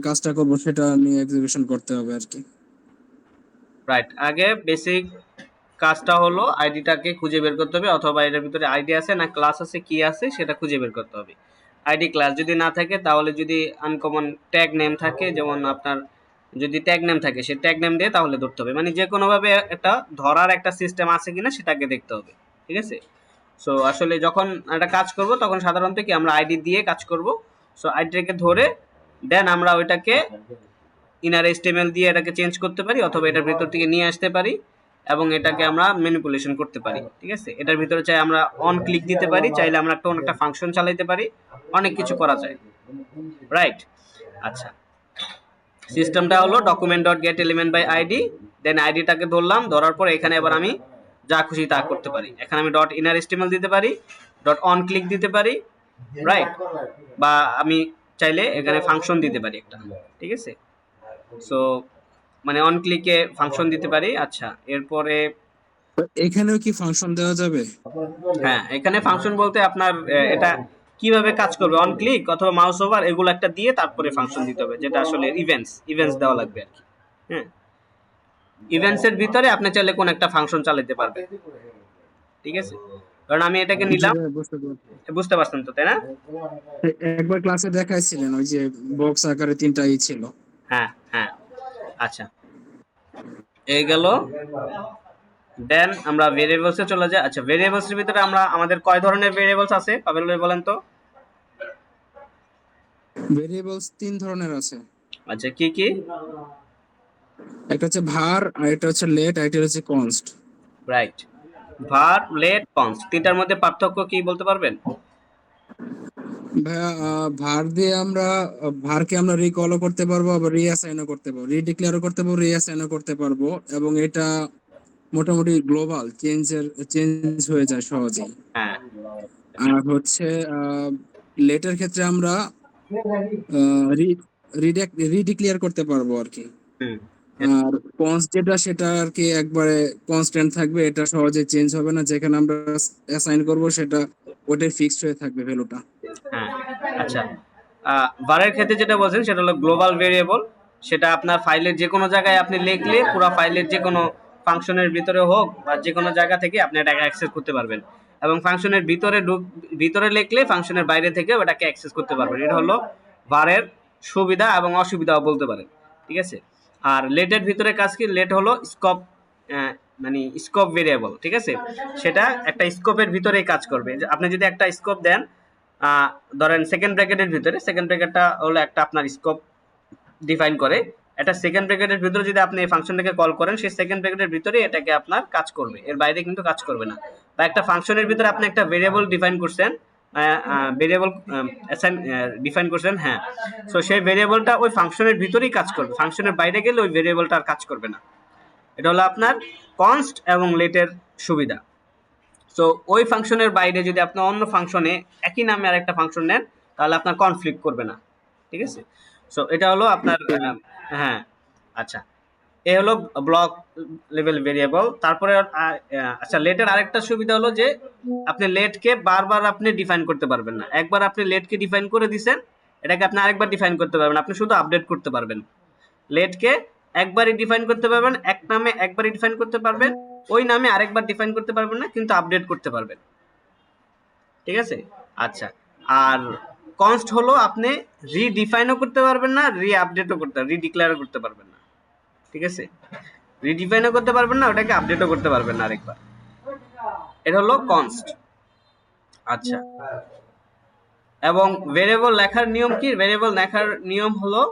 কাজটা করবো সেটা নিয়ে এক্সিকিউশন করতে হবে আর কি। রাইট, আগে বেসিক কাজটা হলো আইডিটাকে খুঁজে বের করতে হবে, অথবা এটার ভিতরে আইডি আছে না ক্লাস আছে কি আছে সেটা খুঁজে বের করতে হবে। আইডি ক্লাস যদি না থাকে, তাহলে যদি আনকমন ট্যাগ নেম থাকে, যেমন আপনার যদি ট্যাগ নেম থাকে সে ট্যাগ নেম দিয়ে তাহলে ধরতে হবে, মানে যে কোনোভাবে একটা ধরার একটা সিস্টেম আছে কিনা সেটাকে দেখতে হবে। ঠিক আছে, সো আসলে যখন একটা কাজ করব তখন সাধারণত কি আমরা আইডি দিয়ে কাজ করব। সো আইডিটাকে ধরে দেন আমরা ওইটাকে ইনার এসটিএমএল দিয়ে এটাকে চেঞ্জ করতে পারি, অথবা এটার ভিতর থেকে নিয়ে আসতে পারি এবং এটাকে আমরা ম্যানিপুলেশন করতে পারি। ঠিক আছে, এটার ভিতরে চাই আমরা অন ক্লিক দিতে পারি, চাইলে আমরা একটা ফাংশন চালাতে পারি, অনেক কিছু করা যায়। রাইট, আচ্ছা, সিস্টেমটা হলো document dot get element by ID, then আইডিটাকে ধরলাম, ধরার পর এখানে এবার আমি যা খুশি তা করতে পারি। এখানে আমি ডট ইনার এসটিএমএল দিতে পারি, ডট অন ক্লিক দিতে পারি, রাইট, বা আমি চাইলে এখানে ফাংশন দিতে পারি একটা। ঠিক আছে, সো মানে অন ক্লিকে ফাংশন দিতে পারি। আচ্ছা, এরপরে তো এখানেও কি ফাংশন দেওয়া যাবে? হ্যাঁ, এখানে ফাংশন বলতে আপনার এটা কিভাবে কাজ করবে, অন ক্লিক অথবা মাউস ওভার এগুলো একটা দিয়ে তারপরে ফাংশন দিতে হবে, যেটা আসলে ইভেন্টস দেওয়া লাগবে আর কি। হ্যাঁ, ইভেন্টস এর ভিতরে আপনি চাইলে কোন একটা ফাংশন চালাতে পারবেন। ঠিক আছে, কারণ আমি এটাকে জি নিলাম, ভাই, বুঝতে পারছি। বুঝতে পারছেন তো, তাই না? একবার ক্লাসে দেখাইছিলেন ওই যে বক্স আকারে তিনটা ছিল। হ্যাঁ হ্যাঁ, আচ্ছা, এই গেল। দেন আমরা ভেরিয়েবলসে চলে যাই। আচ্ছা, ভেরিয়েবলস এর ভিতরে আমরা আমাদের কয় ধরনের ভেরিয়েবলস আছে পাবেল ভাই বলেন তো? ভেরিয়েবলস তিন ধরনের আছে। আচ্ছা, কি কি? একটা হচ্ছে var, আর একটা হচ্ছে লেট, আর একটা হচ্ছে const. Right, var let const, তিনটার মধ্যে পার্থক্য কি বলতে পারবেন? ভাইয়া, var দিয়ে আমরা ভারকে আমরা রিকলও করতে পারবো, আবার রিঅ্যাসাইনও করতে পারবো, রিডিক্লেয়ারও করতে পারবো, রিঅ্যাসাইনও করতে পারবো। এবং এটা মোটামুটি গ্লোবাল চেঞ্জ হয়ে যায় সহজেই। হ্যাঁ, আর হচ্ছে লেটের ক্ষেত্রে আমরা রিডিক্লেয়ার করতে পারবো আর কি। হুম, আর কনস্ট যেটা সেটা আর কি একবারে কনস্ট্যান্ট থাকবে, এটা সহজে চেঞ্জ হবে না। যেখানে আমরা অ্যাসাইন করব সেটা ওটাই ফিক্সড হয়ে থাকবে ভ্যালুটা। হ্যাঁ, আচ্ছা, ভারের ক্ষেত্রে যেটা বলছেন সেটা হলো গ্লোবাল ভেরিয়েবল। সেটা আপনার ফাইলের যে কোনো জায়গায় আপনি লিখলে পুরো ফাইলের যে কোনো ফাংশনের ভিতরে হোক বা যে কোনো জায়গা থেকে আপনি এটাকে অ্যাক্সেস করতে পারবেন, এবং ফাংশনের ভিতরে লিখলে ফাংশনের বাইরে থেকে ওটাকে অ্যাক্সেস করতে পারবেন। এটা হলো ভারের সুবিধা এবং অসুবিধাও বলতে পারেন। ঠিক আছে, আর লেটের ভিতরে কাজ কি, লেট হলো স্কোপ, মানে স্কোপ ভেরিয়েবল। ঠিক আছে, সেটা একটা স্কোপের ভিতরেই কাজ করবে। আপনি যদি একটা স্কোপ দেন, ধরেন সেকেন্ড ব্র্যাকেটের ভিতরে, সেকেন্ড ব্র্যাকেটটা হলো একটা আপনার স্কোপ ডিফাইন করে। একটা সেকেন্ড ব্র্যাকেটের ভিতরে যদি আপনি এই ফাংশনটাকে কল করেন, সেই সেকেন্ড ব্র্যাকেটের ভিতরে এটাকে আপনার কাজ করবে, এর বাইরে কিন্তু কাজ করবে না। বা একটা ফাংশনের ভিতরে আপনি একটা ভেরিয়েবল ডিফাইন করছেন, ভেরিয়েবল ডিফাইন করছেন, হ্যাঁ, সো সেই ভেরিয়েবলটা ওই ফাংশনের ভিতরেই কাজ করবে, ফাংশনের বাইরে গেলে ওই ভেরিয়েবলটা আর কাজ করবে না। এটা হলো আপনার কনস্ট এবং লেটের সুবিধা। সো ওই ফাংশনের বাইরে যদি আপনি অন্য ফাংশনে একই নামে আরেকটা ফাংশন নেন, তাহলে আপনার কনফ্লিক্ট করবে না। ঠিক আছে, সো এটা হলো আপনার হ্যাঁ, আচ্ছা, এ হলো ব্লক লেভেল ভেরিয়েবল। তারপরে আচ্ছা, লেটের আরেকটা সুবিধা হলো যে আপনি লেটকে বারবার আপনি ডিফাইন করতে পারবেন না। একবার আপনি লেটকে ডিফাইন করে দিছেন, এটাকে আপনি আরেকবার ডিফাইন করতে পারবেন, আপনি শুধু আপডেট করতে পারবেন। লেটকে একবারই ডিফাইন করতে পারবেন, এক নামে একবারই ডিফাইন করতে পারবেন, ওই নামে আরেকবার ডিফাইন করতে পারবেন না, কিন্তু আপডেট করতে পারবেন। ঠিক আছে, আচ্ছা, আর কনস্ট হলো আপনি রিডিফাইনও করতে পারবেন না, আপডেটও করতে রিডিক্লেয়ারও করতে পারবেন না। ঠিক আছে, রিডিফাইনও করতে পারবেন না, ওটাকে আপডেটও করতে পারবেন না আরেকবার। এটা হলো কনস্ট। আচ্ছা, এবং ভেরিয়েবল লেখার নিয়ম কি? ভেরিয়েবল লেখার নিয়ম হলো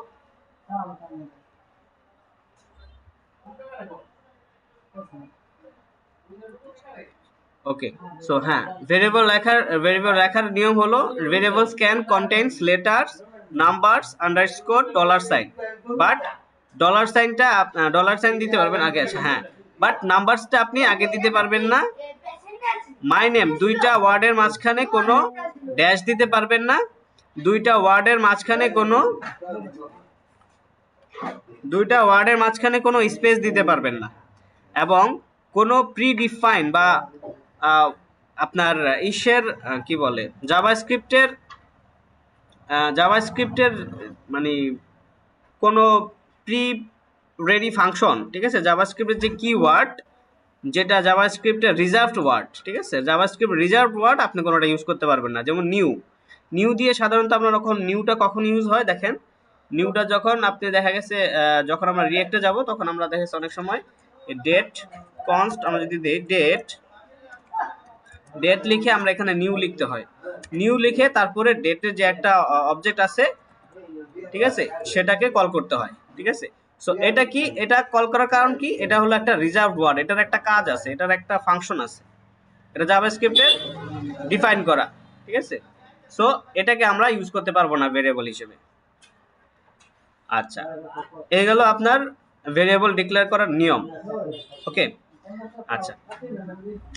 ওকে, সো হ্যাঁ, ভেরিয়েবল লেখার নিয়ম হলো variables can contains letters, numbers, underscore, dollar sign, but dollar সাইনটা ডলার সাইন দিতে পারবেন আগে। আচ্ছা হ্যাঁ, বাট নাম্বারসটা আপনি আগে দিতে পারবেন না। মাই নেম, দুইটা ওয়ার্ডের মাঝখানে কোনো ড্যাশ দিতে পারবেন না, দুইটা ওয়ার্ডের মাঝখানে কোনো স্পেস দিতে পারবেন না, এবং কোনো প্রি ডিফাইন বা আপনার ইসের কি বলে জাভাস্ক্রিপ্টের মানে কোনো প্রি রেডি ফাংশন, ঠিক আছে, জাভাস্ক্রিপ্টের যে কিওয়ার্ড, যেটা জাভাস্ক্রিপ্টের রিজার্ভড ওয়ার্ড, ঠিক আছে, জাভাস্ক্রিপ্ট রিজার্ভড ওয়ার্ড আপনি কোনোটা ইউজ করতে পারবেন না। যেমন নিউ, নিউ দিয়ে সাধারণত আপনার নিউটা কখন ইউজ হয় দেখেন, নিউটা যখন আপনি দেখা গেছে যখন আমরা রিয়েক্টে যাব তখন আমরা দেখা গেছে অনেক সময় ডেট কনস্ট আমরা যদি দিই ডেট, ডেট লিখে আমরা এখানে নিউ লিখতে হয়, নিউ লিখে তারপরে ডেটের যে একটা অবজেক্ট আছে, ঠিক আছে, সেটাকে কল করতে হয়, ঠিক আছে। সো এটা কি, এটা কল করার কারণ কি, এটা হলো একটা রিজার্ভড ওয়ার্ড, এটার একটা কাজ আছে, এটার একটা ফাংশন আছে, এটা জাভাস্ক্রিপ্টে ডিফাইন করা, ঠিক আছে। সো এটাকে আমরা ইউজ করতে পারবো না ভেরিয়েবল হিসেবে। আচ্ছা, এই গেল আপনার ভেরিয়েবল ডিক্লেয়ার করার নিয়ম। ওকে, আচ্ছা,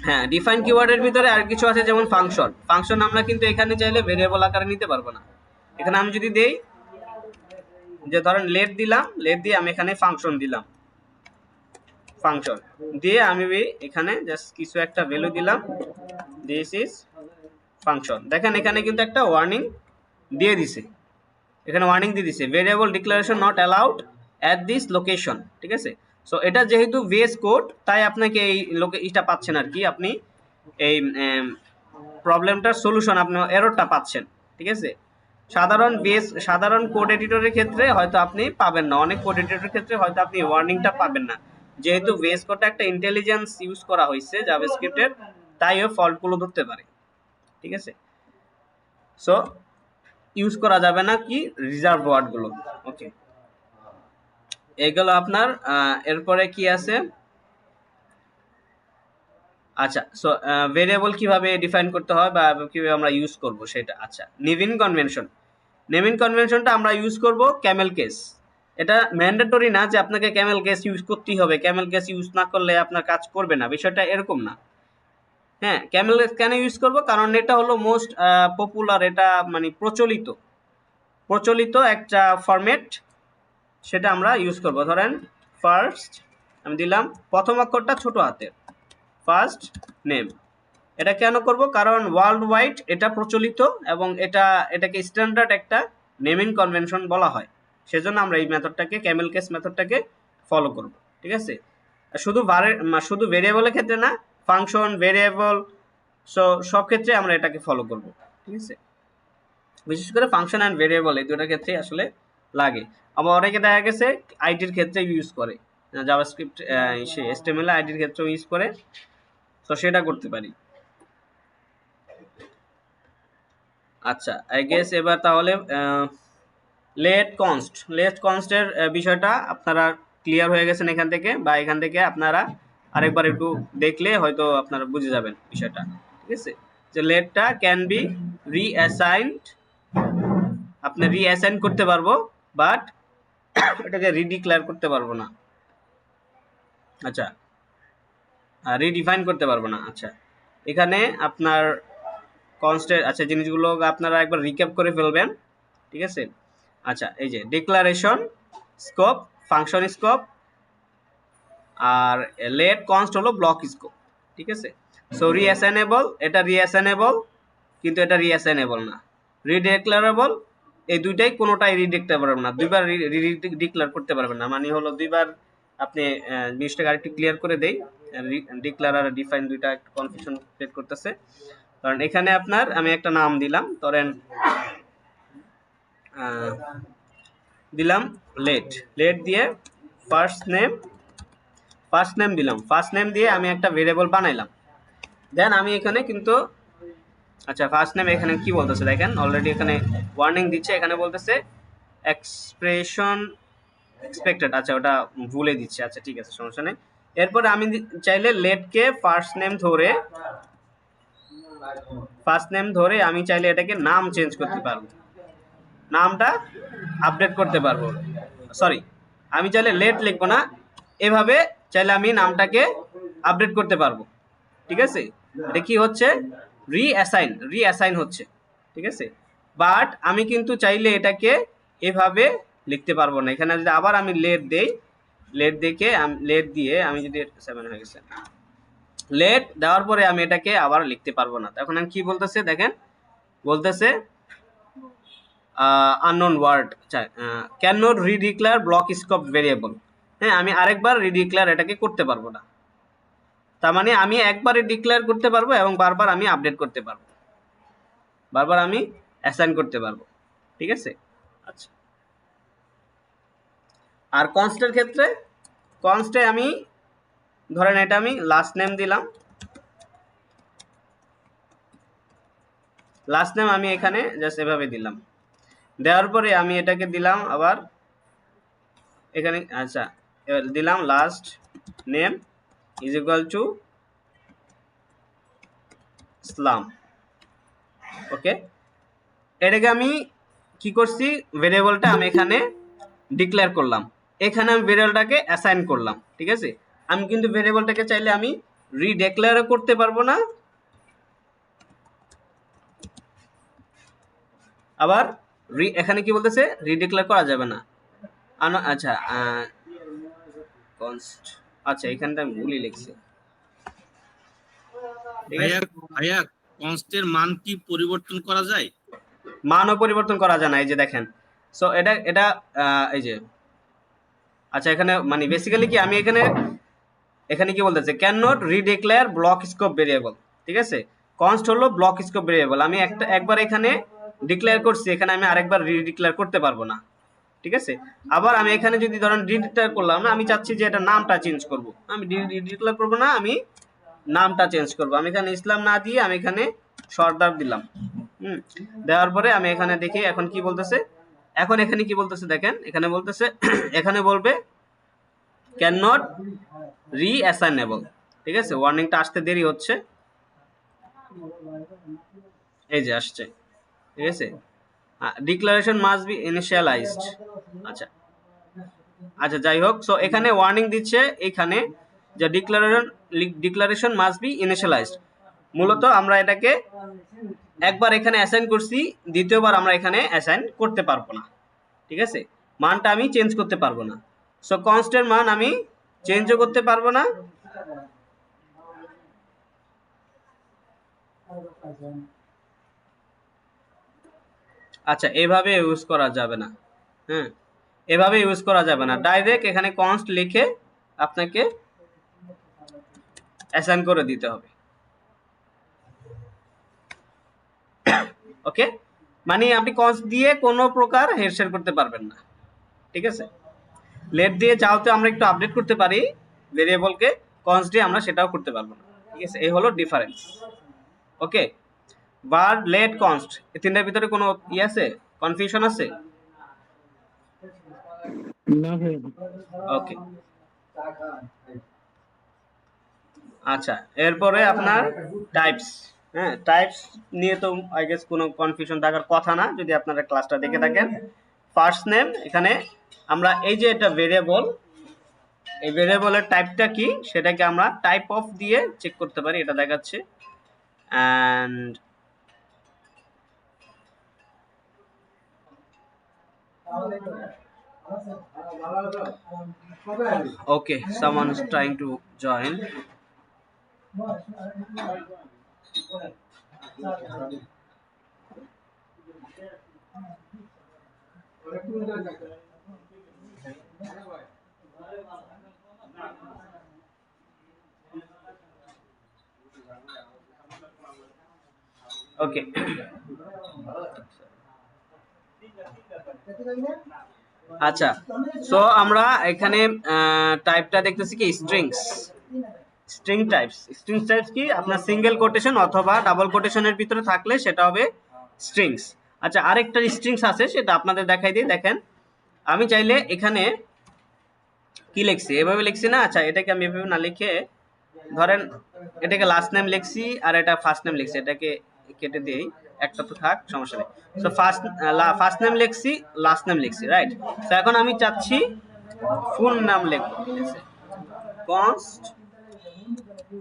হ্যাঁ, ডিফাইন কিওয়ার্ডের ভিতরে আর কিছু আছে যেমন ফাংশন। ফাংশন আমরা কিন্তু এখানে চাইলে ভেরিয়েবল আকারে নিতে পারবো না। এখানে আমি যদি দেই যে ধরেন লেট দিলাম, লেট দিয়ে আমি এখানে ফাংশন দিলাম, ফাংশন দিয়ে আমি এখানে জাস্ট কিছু একটা ভ্যালু দিলাম, দিস ইজ ফাংশন। দেখেন এখানে কিন্তু একটা ওয়ার্নিং দিয়ে দিছে, এখানে ওয়ার্নিং দিয়ে দিছে variable declaration not allowed at this location, ঠিক আছে। সো এটা যেহেতু ভিএস কোড তাই আপনাকে এই এটা পাচ্ছেন আর কি, আপনি এই প্রবলেমটার সলিউশন, আপনি এররটা পাচ্ছেন, ঠিক আছে। সাধারণ কোড এডিটরের ক্ষেত্রে হয়তো আপনি পাবেন না, অনেক কোড এডিটরের ক্ষেত্রে হয়তো আপনি ওয়ার্নিংটা পাবেন না, যেহেতু ভিএস কোডটা একটা ইন্টেলিজেন্স ইউজ করা হয়েছে জাভাস্ক্রিপ্টের, তাই ওই ফল্টগুলো ধরতে পারে, ঠিক আছে। সো ইউজ করা যাবে না কি রিজার্ভ ওয়ার্ডগুলো। ওকে, এগুলো আপনার এরপরে কি আছে, আচ্ছা। সো ভেরিয়েবল কিভাবে ডিফাইন করতে হয় বা কিভাবে আমরা ইউজ করব সেটা। আচ্ছা, নেমিং কনভেনশন, নেমিং কনভেনশনটা আমরা ইউজ করব ক্যামেল কেস। এটা ম্যান্ডেটরি না যে আপনাকে ক্যামেল কেস ইউজ করতেই হবে, ক্যামেল কেস ইউজ না করলে আপনার কাজ করবে না, বিষয়টা এরকম না। হ্যাঁ, ক্যামেল কেস কেন ইউজ করব, কারণ এটা হলো মোস্ট পপুলার, এটা মানে প্রচলিত একটা ফরম্যাট, সেটা আমরা ইউজ করব। ধরেন ফার্স্ট আমি দিলাম প্রথম অক্ষরটা ছোট হাতের, ফার্স্ট নেম। এটা কেন করব, কারণ ওয়ার্ল্ড ওয়াইড এটা প্রচলিত এবং এটাকে স্ট্যান্ডার্ড একটা নেমিং কনভেনশন বলা হয়, সেজন্য আমরা এই মেথডটাকে ক্যামেল কেস মেথডটাকে ফলো করব, ঠিক আছে। শুধু ভেরিয়েবলের ক্ষেত্রে না, ফাংশন, ভেরিয়েবল, সব ক্ষেত্রে আমরা এটাকে ফলো করব, ঠিক আছে। বিশেষ করে ফাংশন অ্যান্ড ভেরিয়েবল এই দুটোর ক্ষেত্রে আসলে লাগে। আবার অনেকে দেখা গেছে আইডির ক্ষেত্রে ইউজ করে, জাভাস্ক্রিপ্ট সে এসটিএমএল আইডির ক্ষেত্রেও ইউজ করে, তো সেটা করতে পারি। আচ্ছা, আই গেস এবার তাহলে লেট কনস্টের বিষয়টা আপনারা ক্লিয়ার হয়ে গেছেন এখান থেকে, বা এখান থেকে আপনারা আরেকবার একটু দেখলে হয়তো আপনারা বুঝে যাবেন বিষয়টা, ঠিক আছে। যে লেটটা ক্যান বি রিঅ্যাসাইনড, আপনি রিঅ্যাসাইন করতে পারবো, বাট এটাকে রিডিক্লেয়ার করতে পারবো না। আচ্ছা, রিডিফাইন করতে পারবো না। আচ্ছা, এখানে আপনার কনস্ট্যান্ট, আচ্ছা, জিনিসগুলো আপনারা একবার রিক্যাপ করে ফেলবেন, ঠিক আছে। আচ্ছা, এই যে ডিক্লারেশন, স্কোপ, ফাংশন স্কোপ, আর লেট কনস্ট হলো ব্লক স্কোপ, ঠিক আছে। সো রিঅ্যাসাইনেবল, এটা রিঅ্যাসাইনেবল কিন্তু এটা রিঅ্যাসাইনেবল না। রিডিক্লারেবল, এই দুইটাই কোনোটাই রিডিক্লেয়ার পারবেন না, দুইবার ডিক্লেয়ার করতে পারবেন না, মানে হলো দুইবার আপনি জিনিসটাকে আরেকটু ক্লিয়ার করে দেই, ডিক্লেয়ার আর ডিফাইন দুইটা একটু কনফিউশন ক্রিয়েট করতেছে। কারণ এখানে আপনার আমি একটা নাম দিলাম, ধরেন দিলাম লেট, লেট দিয়ে ফার্স্ট নেম দিলাম, ফার্স্ট নেম দিয়ে আমি একটা ভেরিয়েবল বানাইলাম। দেন আমি এখানে কিন্তু, আচ্ছা, ফার্স্ট নেম এখানে কি বলতেছে দেখেন, অলরেডি এখানে ওয়ার্নিং দিচ্ছে, এখানে বলতেছে এক্সপ্রেশন এক্সপেক্টেড, আচ্ছা ওটা ভুলে দিচ্ছে, আচ্ছা ঠিক আছে, সমস্যা নেই। এরপরে আমি চাইলে লেটকে ফার্স্ট নেম ধরে আমি চাইলে এটাকে নাম চেঞ্জ করতে পারবো, নামটা আপডেট করতে পারবো, সরি, আমি চাইলে লেট লিখবো না, এভাবে চাইলে আমি নামটাকে আপডেট করতে পারবো, ঠিক আছে। এটা কি হচ্ছে, রিঅ্যাসাইন হচ্ছে, ঠিক আছে। বাট আমি কিন্তু চাইলে এটাকে এভাবে লিখতে পারবো না। এখানে যদি আবার আমি লেট দেই, লেট দিয়ে আমি যদি 7 হয়ে গেছে, লেট দেওয়ার পরে আমি এটাকে আবার লিখতে পারবো না। এখন আমি কি বলতেছে দেখেন, বলতেছে আননোন ওয়ার্ড, আচ্ছা can not redeclare block scope variable. হ্যাঁ, আমি আরেকবার রিডিক্লেয়ার এটাকে করতে পারবো না। তার মানে আমি একবারে ডিক্লেয়ার করতে পারবো এবং বারবার আমি আপডেট করতে পারবো, বারবার আমি অ্যাসাইন করতে পারবো। ঠিক আছে, আচ্ছা। আর কনস্টের ক্ষেত্রে, কনস্টে আমি ধরেন এটা আমি লাস্ট নেম দিলাম, লাস্ট নেম আমি এখানে জাস্ট এভাবে দিলাম, দেওয়ার পরে আমি এটাকে দিলাম আবার এখানে, আচ্ছা দিলাম last name is equal to Islam. Okay, এটাকে আমি কি করছি, ভেরিয়েবলটা আমি এখানে ডিক্লেয়ার করলাম, এখানে আমি ভেরিয়েবলটাকে অ্যাসাইন করলাম। ঠিক আছে, আমি কিন্তু ভেরিয়েবলটাকে চাইলে আমি রিডিক্লেয়ারও করতে পারবো না, আবার এখানে কি বলতেছে রিডিক্লেয়ার করা যাবে না। আচ্ছা কনস্ট, আচ্ছা এখানটা আমি ভুলই লিখছি। ঠিক আছে, ভাইয়া ভাইয়া কনস্টের মান কি পরিবর্তন করা যায়? মানও পরিবর্তন করা যায় না, এই যে দেখেন। সো এটা এটা এই যে, আচ্ছা এখানে মানে বেসিক্যালি কি আমি এখানে এখানে কি বলতেছে, can not redeclare block scope variable. ঠিক আছে, কনস্ট হলো ব্লক স্কোপ ভেরিয়েবল, আমি একবার এখানে ডিক্লেয়ার করছি, এখানে আমি আরেকবার রিডিক্লেয়ার করতে পারবো না। ঠিক আছে, আবার আমি এখানে যদি ধরেন রিডিক্লেয়ার করলাম না, আমি চাচ্ছি যে এটা নামটা চেঞ্জ করব, আমি রিডিক্লেয়ার করব না, আমি নামটা চেঞ্জ করব। আমি এখানে ইসলাম না দিয়ে আমি এখানে সর্দার দিলাম। দেওয়ার পরে আমি এখানে দেখি এখন কি বলতেছে, এখন এখানে কি বলতেছে দেখেন, এখানে বলতেছে এখানে বলবে ক্যান নট রিঅ্যাসাইনেবল। ঠিক আছে, ওয়ার্নিংটা আসতে দেরি হচ্ছে, এই যে আসছে। ঠিক আছে, ডিক্লারেশন মাস্ট বি ইনিশিয়ালাইজড। আচ্ছা আচ্ছা যাই হোক, সো এখানে ওয়ার্নিং দিচ্ছে এখানে যে ডিক্লারেশন মাস্ট বি ইনিশিয়ালাইজড। মূলত আমরা এটাকে একবার এখানে অ্যাসাইন করছি, দ্বিতীয়বার আমরা এখানে অ্যাসাইন করতে পারবো না। ঠিক আছে, মানটা আমি চেঞ্জ করতে পারবো না। সো কনস্টের মান আমি চেঞ্জও করতে পারবো না, আচ্ছা এভাবে ইউজ করা যাবে না। হ্যাঁ, এভাবে ইউজ করা যাবে না, ডাইরেক্ট এখানে কনস্ট লিখে আপনাকে অ্যাসাইন করে দিতে হবে। ওকে, মানে আপনি কনস্ট দিয়ে কোনো প্রকার হেরফের করতে পারবেন না। ঠিক আছে, লেট দিয়ে চাওতে আমরা একটু আপডেট করতে পারি ভেরিয়েবলকে, কনস্ট দিয়ে আমরা সেটাও করতে পারবো না। ঠিক আছে, এই হলো ডিফারেন্স। ওকে, বার লেট কনস্ট, এই তিনটার ভিতরে কোনো ই আছে, কনফিউশন আছে? না ভাই, ওকে, আচ্ছা এরপরে আপনার টাইপস। হ্যাঁ, টাইপস নিয়ে তো আই গেস কোনো কনফিউশন থাকার কথা না, যদি আপনারা ক্লাসটা দেখে থাকেন। ফার্স্ট নেম, এখানে আমরা এই যে এটা ভেরিয়েবল, এই ভেরিয়েবলের টাইপটা কি সেটাকে আমরা টাইপ অফ দিয়ে চেক করতে পারি, এটা দেখাচ্ছে। And okay, someone is trying to join. Okay. আচ্ছা, সো আমরা এখানে টাইপটা দেখতেছি কি strings, string types. String types কি আপনার সিঙ্গেল কোটেশন অথবা ডাবল কোটেশনের ভিতরে থাকলে সেটা হবে স্ট্রিংস। আচ্ছা, আরেকটা স্ট্রিংস আছে, সেটা আপনাদের দেখাই দিই। দেখেন, আমি চাইলে এখানে কি লিখছি, এভাবে লিখছি না। আচ্ছা, এটাকে আমি এভাবে না লিখে ধরেন এটাকে লাস্ট নেম লিখছি আর এটা ফার্স্ট নেম লিখছি, এটাকে কেটে দিই, একটা তো থাক, সমস্যা নেই। সো ফার্স্ট নেম লিখছি, লাস্ট নেম লিখছি, রাইট। তো এখন আমি চাচ্ছি ফুল নাম লিখব, ঠিক আছে, const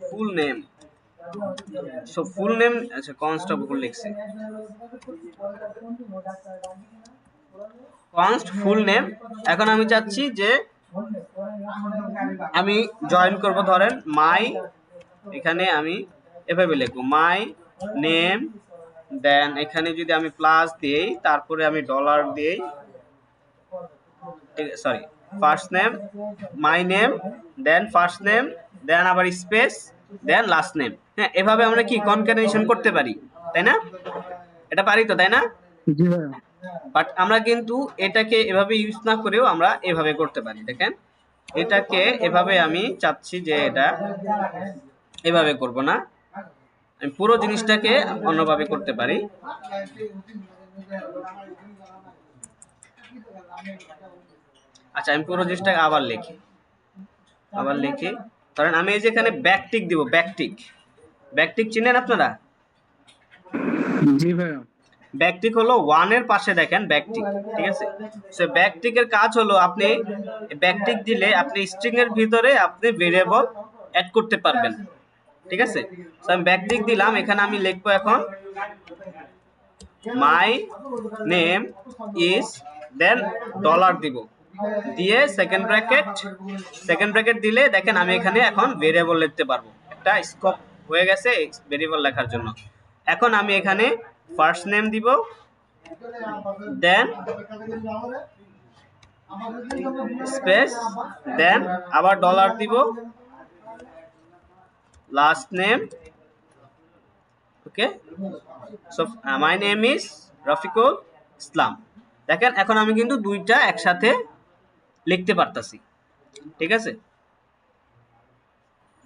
full name. So full name, আচ্ছা কনস্ট অফ ফুল লিখছি, কনস্ট ফুল নেম। এখন আমি চাচ্ছি যে আমি জয়েন করব, ধরেন মাই, এখানে আমি এভাবে লিখবো মাই নেম দেন এখানে যদি আমি প্লাস দিই, তারপরে আমি ডলার দিই, sorry, first name, my name, then first name, then আবার স্পেস, দেন লাস্ট নেম। হ্যাঁ, এভাবে আমরা কি কনক্যাটেনেশন করতে পারি, তাই না? এটা পারি তো, তাই না? জি ভাইয়া। বাট আমরা কিন্তু এটাকে এভাবে ইউজ না করেও আমরা এভাবে করতে পারি। দেখেন, এটাকে এভাবে আমি চাচ্ছি যে এটা এভাবে করব না, আমি পুরো জিনিসটাকে অন্যভাবে করতে পারি। আচ্ছা, আমি পুরো জিনিসটাকে আবার লিখি। ধরেন আমি এই যে এখানে ব্যাকটিক দিব, ব্যাকটিক চিনেন আপনারা? জি ভাইয়া। ব্যাকটিক হলো ওয়ান এর পাশে দেখেন ব্যাকটিক, ঠিক আছে? সো ব্যাকটিকের কাজ হলো আপনি ব্যাকটিক দিলে আপনি স্ট্রিং এর ভিতরে আপনি ভেরিয়েবল অ্যাড করতে পারবেন, ঠিক আছে? সো আমি ব্যাকটিক দিলাম, এখানে আমি লিখবো এখন my name is, then dollar দিব, দিয়ে সেকেন্ড ব্র্যাকেট দিলে দেখেন আমি এখানে এখন ভেরিয়েবল লিখতে পারবো, একটা স্কোপ হয়ে গেছে ভেরিয়েবল লেখার জন্য। এখন আমি এখানে ফার্স্ট নেম দিব, দেন স্পেস, দেন আবার ডলার দিব, last name. Okay, so my name is Rafiqul Islam. দেখেন এখন আমি কিন্তু দুইটা একসাথে লিখতে পারতাছি, ঠিক আছে?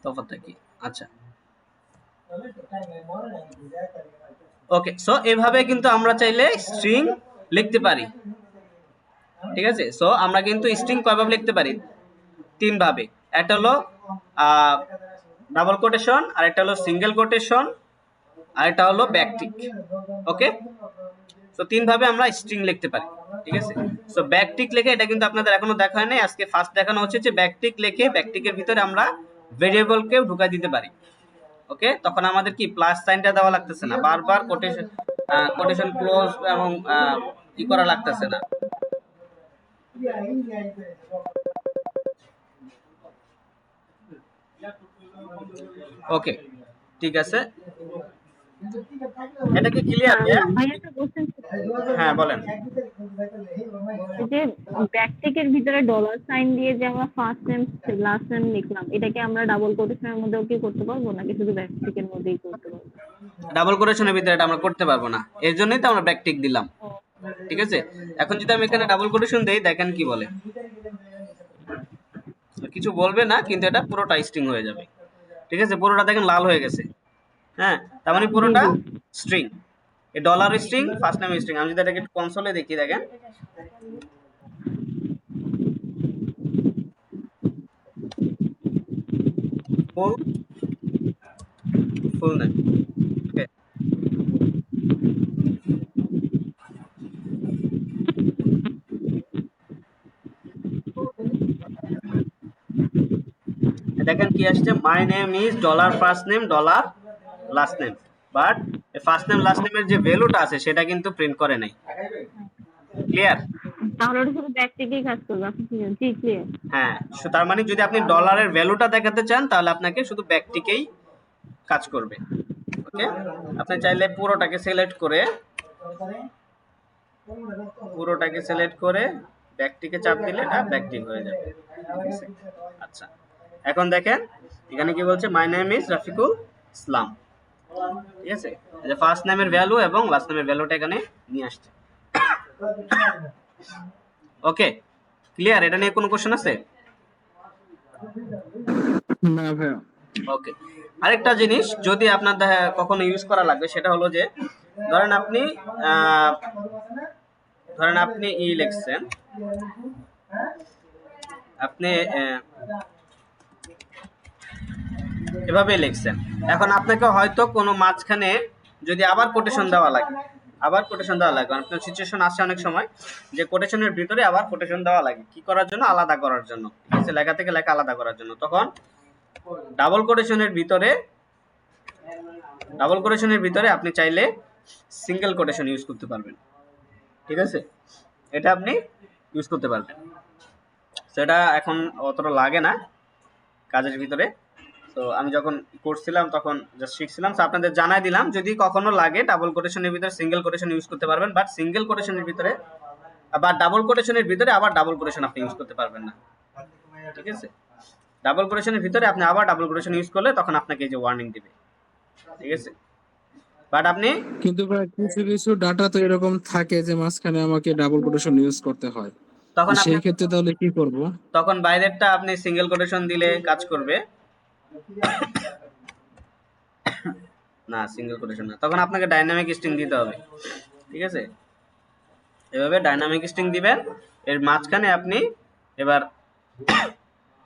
তফাৎটা কি? আচ্ছা, ওকে। সো এভাবে কিন্তু আমরা চাইলে স্ট্রিং লিখতে পারি, ঠিক আছে? সো আমরা কিন্তু স্ট্রিং কয়ভাবে লিখতে পারি? তিন ভাবে। একটা হলো ডাবল কোটেশন, আর একটা হলো সিঙ্গেল কোটেশন, আর একটা হলো ব্যাকটিক। ওকে, সো তিন ভাবে আমরা স্ট্রিং লিখতে পারি, ঠিক আছে? সো ব্যাকটিক লিখে, এটা কিন্তু আপনাদের এখনো দেখা হয় নাই, আজকে ফার্স্ট দেখানো হচ্ছে যে ব্যাকটিক লিখে ব্যাকটিকের ভিতরে আমরা ভেরিয়েবলকেও ঢুকাই দিতে পারি। ওকে, তখন আমাদের কি প্লাস সাইনটা দেওয়া লাগতেছে না, বারবার কোটেশন ক্লোজ এবং কি করা লাগতেছে না। ওকে, ঠিক আছে, এটা কি ক্লিয়ার? ভাইয়া একটা কোশ্চেন, হ্যাঁ বলেন। এই যে ব্যাকটিকের ভিতরে ডলার সাইন দিয়ে যে আমরা ফার্স্ট নেম লাস্ট নেম লিখলাম, এটাকে আমরা ডাবল কোটেশনের মধ্যেও কি করতে পারবো, নাকি শুধু ব্যাকটিকের মধ্যেই করতে পারবো? ডাবল কোটেশনের ভিতরে এটা আমরা করতে পারবো না, এর জন্যই তো আমরা ব্যাকটিক দিলাম, ও, ঠিক আছে? এখন যদি আমি এখানে ডাবল কোটেশন দেই, দেখেন কি বলে, কিছু বলবে না, কিন্তু এটা পুরোটা স্ট্রিং হয়ে যাবে, ঠিক আছে? পুরোটা দেখেন লাল হয়ে গেছে। হ্যাঁ, তার মানে জি পুরোটা জি। স্ট্রিং, এই dollar string, first name string. আমি যদি এটাকে কনসোলে দেখি, দেখেন ফুল নেম। ওকে, দেখেন কি আসছে, my name is dollar first name dollar last name, but first name last নেমের যে ভ্যালুটা আছে সেটা কিন্তু প্রিন্ট করে নাই। ক্লিয়ার? তাহলে ওটা শুধু ব্যাকটিকেই কাজ করবে, আপনি ক্লিয়ার? জি ক্লিয়ার। হ্যাঁ, তার মানে যদি আপনি ডলারের ভ্যালুটা দেখাতে চান, তাহলে আপনাকে শুধু ব্যাকটিকেই কাজ করবে। ওকে, আপনি চাইলে পুরোটাকে সিলেক্ট করে ব্যাকটিকে চাপ দিলে এটা ব্যাকটিক হয়ে যাবে, ঠিক আছে? আচ্ছা, এখন দেখেন এখানে কি বলছে, মাই নেম ইজ রাফিকুল ইসলাম, ঠিক আছে? এই যে ফার্স্ট নেমের ভ্যালু এবং লাস্ট নেমের ভ্যালুটা এখানে নিয়ে আসছে। ওকে, ক্লিয়ার? এটা নিয়ে কোনো কোশ্চেন আছে? না ভাইয়া। ওকে, আরেকটা জিনিস যদি আপনার কখনো ইউজ করা লাগবে, সেটা হলো যে ধরেন আপনি আহ, লিখছেন, আপনি এভাবে লিখছেন, এখন আপনাকে হয়তো কোনো মাঝখানে যদি আবার কোটেশন দেওয়া লাগে, আপনার সিচুয়েশন আসছে অনেক সময় যে কোটেশনের ভিতরে আবার কোটেশন দেওয়া লাগে, কি করার জন্য? আলাদা করার জন্য, ঠিক আছে? লেখা থেকে লেখা আলাদা করার জন্য। তখন ডাবল কোটেশনের ভিতরে আপনি চাইলে সিঙ্গেল কোটেশন ইউজ করতে পারবেন, ঠিক আছে? এটা আপনি ইউজ করতে পারবেন, সেটা এখন অতটা লাগে না কাজের ভিতরে। তো আমি যখন করছিলাম তখন জাস্ট শিখছিলাম, তো আপনাদের জানাই দিলাম। যদি কখনো লাগে ডাবল কোটেশনের ভিতরে সিঙ্গেল কোটেশন ইউজ করতে পারবেন, বাট সিঙ্গেল কোটেশনের ভিতরে আবার ডাবল কোটেশনের ভিতরে আবার ডাবল কোটেশন আপনি ইউজ করতে পারবেন না, ঠিক আছে? ডাবল কোটেশনের ভিতরে আপনি আবার ডাবল কোটেশন ইউজ করলে তখন আপনাকে এই যে ওয়ার্নিং দিবে, ঠিক আছে? বাট আপনি কিন্তু ভাই কিছু কিছু ডাটা তো এরকম থাকে যে মাঝখানে আমাকে ডাবল কোটেশন ইউজ করতে হয়, তখন আপনি সেই ক্ষেত্রে তাহলে কি করব? তখন বাইরেরটা আপনি সিঙ্গেল কোটেশন দিলে কাজ করবে না, সিঙ্গেল কোটেশন না, তখন আপনাকে ডাইনামিক স্ট্রিং দিতে হবে, ঠিক আছে? এভাবে ডাইনামিক স্ট্রিং দিবেন, এর মাঝখানে আপনি এবার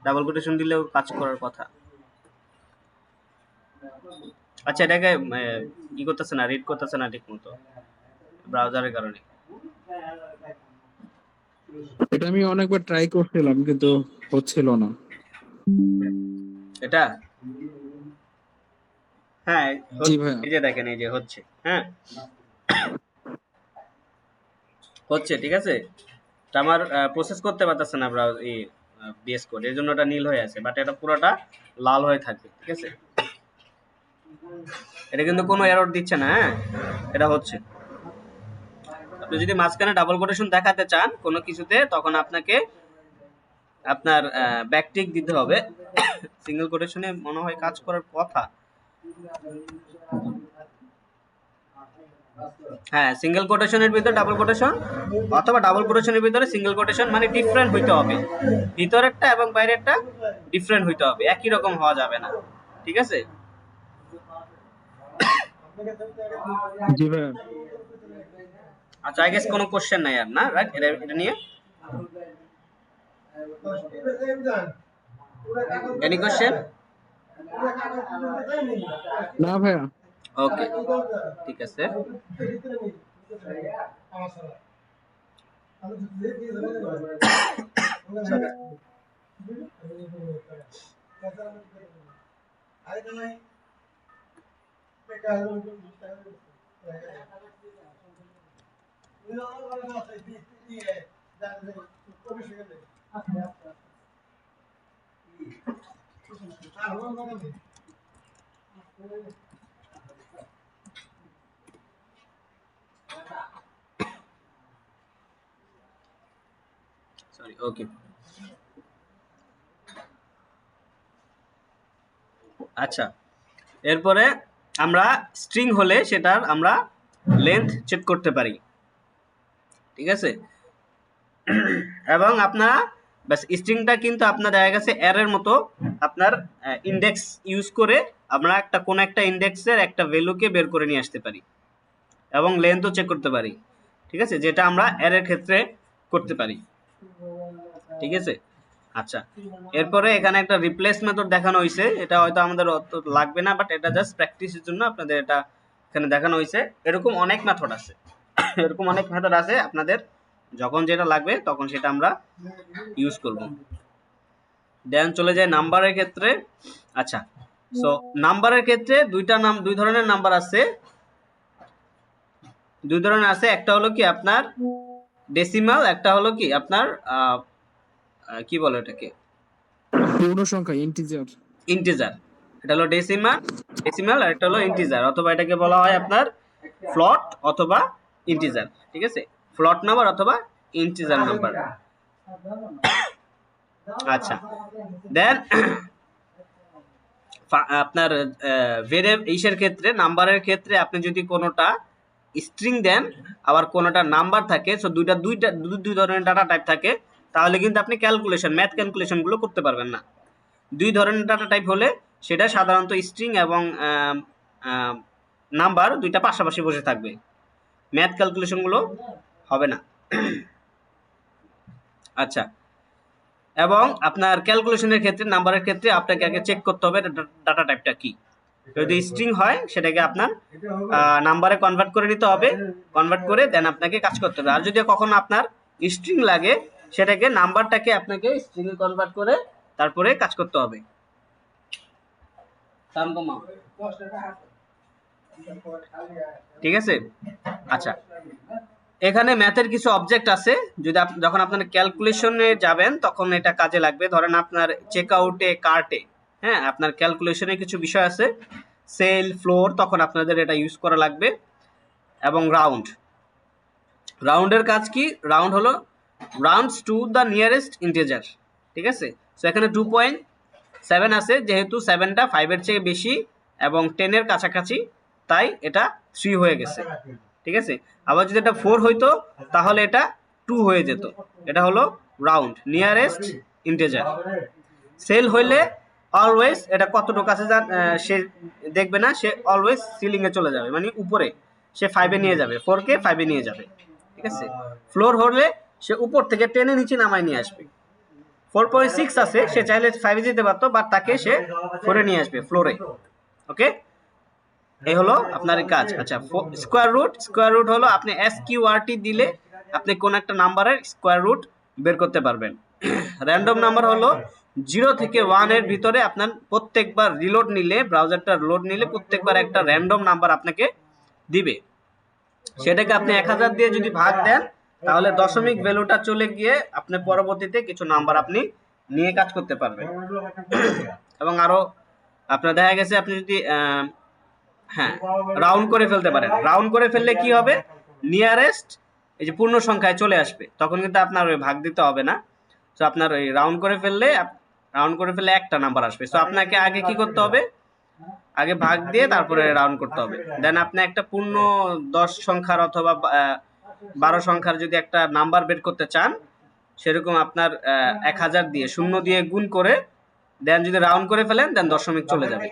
ডাবল কোটেশন দিলেও কাজ করার কথা। আচ্ছা, এটাকে ই করতেছে না, রিড করতেছে না ঠিক মতো ব্রাউজারের কারণে। এটা আমি অনেকবার ট্রাই করছিলাম কিন্তু হচ্ছিল না। এটা হ্যাঁ জি ভাইয়া। এই যে দেখেন, এই যে হচ্ছে, হ্যাঁ হচ্ছে, ঠিক আছে? তা আমার প্রসেস করতে পারতেছে না এই বিএস কোড, এর জন্য এটা নীল হয়ে আছে, বাট এটা পুরোটা লাল হয়ে থাকবে, ঠিক আছে? এটা কিন্তু কোনো এরর দিচ্ছে না, হ্যাঁ এটা হচ্ছে। আপনি যদি মাঝখানে ডাবল কোটেশন দেখাতে চান কোনো কিছুতে, তখন আপনাকে আপনার ব্যাকটিক দিতে হবে। সিঙ্গেল কোটেশনে মনে হয় কাজ করার কথা। হ্যাঁ, সিঙ্গেল কোটেশনের ভিতরে ডাবল কোটেশন অথবা ডাবল কোটেশনের ভিতরে সিঙ্গেল কোটেশন, মানে ডিফারেন্ট হইতে হবে, ভিতরেরটা এবং বাইরেরটা ডিফারেন্ট হইতে হবে, একই রকম হওয়া যাবে না, ঠিক আছে? জি ভাইয়া। আচ্ছা, আই গেস কোনো কোশ্চেন নাই আর, না রাইট? এটা নিয়ে এনি কোশ্চেন? না ভাইয়া। ওকে, ঠিক আছে। সরি, ওকে। আচ্ছা, এরপরে আমরা স্ট্রিং হলে সেটার আমরা লেন্থ চেক করতে পারি, ঠিক আছে? এবং আপনারা বাস স্ট্রিংটা কিন্তু আপনার দেখা গেছে অ্যারের মতো আপনার ইন্ডেক্স ইউজ করে আমরা কোন একটা ইন্ডেক্সের একটা ভ্যালুকে বের করে নিয়ে আসতে পারি এবং লেন্থও চেক করতে পারি, ঠিক আছে? যেটা আমরা অ্যারের ক্ষেত্রে করতে পারি, ঠিক আছে? আচ্ছা, এরপরে এখানে একটা রিপ্লেস মেথড দেখানো হয়েছে, এটা হয়তো আমাদের অত লাগবে না, বাট এটা জাস্ট প্র্যাকটিসের জন্য আপনাদের এটা এখানে দেখানো হয়েছে। এরকম অনেক মেথড আছে, এরকম অনেক মেথড আছে, আপনাদের যখন যেটা লাগবে তখন সেটা আমরা ইউজ করব। দেন চলে যায় নাম্বারের ক্ষেত্রে। আচ্ছা, সো নাম্বারের ক্ষেত্রে দুই ধরনের নাম্বার আছে, একটা হলো কি আপনার ডেসিমাল, একটা হলো কি আপনার কি বলে এটাকে, পূর্ণ সংখ্যা, ইন্টিজার। ইন্টিজার। এটা হলো ডেসিমাল আর এটা হলো ইন্টিজার, অথবা এটাকে বলা হয় আপনার ফ্লট অথবা ইন্টিজার, ঠিক আছে? ফ্লট নাম্বার অথবা ইন্টিজার নাম্বার। আচ্ছা, দেন আপনার ইসের ক্ষেত্রে, নাম্বারের ক্ষেত্রে আপনি যদি কোনোটা স্ট্রিং দেন আবার কোনোটা নাম্বার থাকে, সো দুই ধরনের ডাটা টাইপ থাকে, তাহলে কিন্তু আপনি ম্যাথ ক্যালকুলেশন গুলো করতে পারবেন না। দুই ধরনের ডাটা টাইপ হলে সেটা সাধারণত স্ট্রিং এবং নাম্বার দুইটা পাশাপাশি বসে থাকবে, ম্যাথ ক্যালকুলেশন গুলো হবে না। আচ্ছা, এবং আপনার ক্যালকুলেশনের ক্ষেত্রে, নাম্বারের ক্ষেত্রে আপনাকে আগে চেক করতে হবে ডাটা টাইপটা কি। যদি স্ট্রিং হয় সেটাকে আপনার নাম্বারে কনভার্ট করে নিতে হবে, কনভার্ট করে দেন আপনাকে কাজ করতে হবে। আর যদি কখনো আপনার স্ট্রিং লাগে, সেটাকে নাম্বারটাকে আপনাকে স্ট্রিং এ কনভার্ট করে তারপরে কাজ করতে হবে। ঠিক আছে? আচ্ছা, এখানে ম্যাথের কিছু অবজেক্ট আছে, যদি যখন আপনার ক্যালকুলেশনে যাবেন তখন এটা কাজে লাগবে। ধরেন আপনার চেক আউটে, কার্টে, হ্যাঁ, আপনার ক্যালকুলেশনে কিছু বিষয় আছে, সেল, ফ্লোর, তখন আপনাদের এটা ইউজ করা লাগবে। এবং রাউন্ড, রাউন্ডের কাজ কি? রাউন্ড হলো rounds to the nearest integer, ঠিক আছে। সো এখানে 2.7 আছে, যেহেতু 7টা 5-এর চেয়ে বেশি এবং 10-এর কাছাকাছি, তাই এটা 3 হয়ে গেছে, ঠিক আছে। আবার যদি এটা 4 হইতো তাহলে এটা 2 হয়ে যেত। এটা হলো রাউন্ড, নিয়ারেস্ট ইন্টিজার। সেল হইলে অলওয়েজ এটা কতটুকু আছে সে দেখবে না, সে অলওয়েজ সিলিং এ চলে যাবে, মানে উপরে, সে 5-এ নিয়ে যাবে, 4-কে 5-এ নিয়ে যাবে, ঠিক আছে। ফ্লোর হলে সে উপর থেকে টেনে নিচে নামায় নিয়ে আসবে। 4.6 আছে, সে চাইলে 5-এ যেতে পারতো, বাট তাকে সে 4-এ নিয়ে আসবে, ফ্লোরে। ওকে, এই হলো আপনার কাজ। আচ্ছা, স্কোয়ার রুট, স্কোয়ার রুট হলো আপনি এসকিউআরটি দিলে আপনি কোন একটা নাম্বারের স্কোয়ার রুট বের করতে পারবেন। র্যান্ডম নাম্বার হলো 0 থেকে 1 এর ভিতরে আপনার প্রত্যেকবার রিলোড নিলে, ব্রাউজারটা লোড নিলে প্রত্যেকবার একটা র্যান্ডম নাম্বার আপনাকে দিবে। সেটাকে আপনি 1000 দিয়ে যদি ভাগ দেন তাহলে দশমিক ভ্যালুটা চলে গিয়ে আপনি পরবর্তীতে কিছু নাম্বার আপনি নিয়ে কাজ করতে পারবেন। এবং আরো আপনার দেখা গেছে আপনি যদি হ্যাঁ রাউন্ড করে ফেলতে পারেন। রাউন্ড করে ফেললে কি হবে, নিয়ারেস্ট এই যে পূর্ণ সংখ্যায় চলে আসবে, তখন কিন্তু আপনার ওই ভাগ দিতে হবে না। তো আপনার ওই রাউন্ড করে ফেললে একটা নাম্বার আসবে। সো আপনাকে আগে কি করতে হবে, আগে ভাগ দিয়ে তারপরে রাউন্ড করতে হবে। দেন আপনি একটা পূর্ণ 10 সংখ্যার অথবা 12 সংখ্যার যদি একটা নাম্বার বের করতে চান, সেরকম আপনার 1000 দিয়ে 0 দিয়ে গুণ করে দেন যদি রাউন্ড করে ফেলেন, দেন দশমিক চলে যাবে।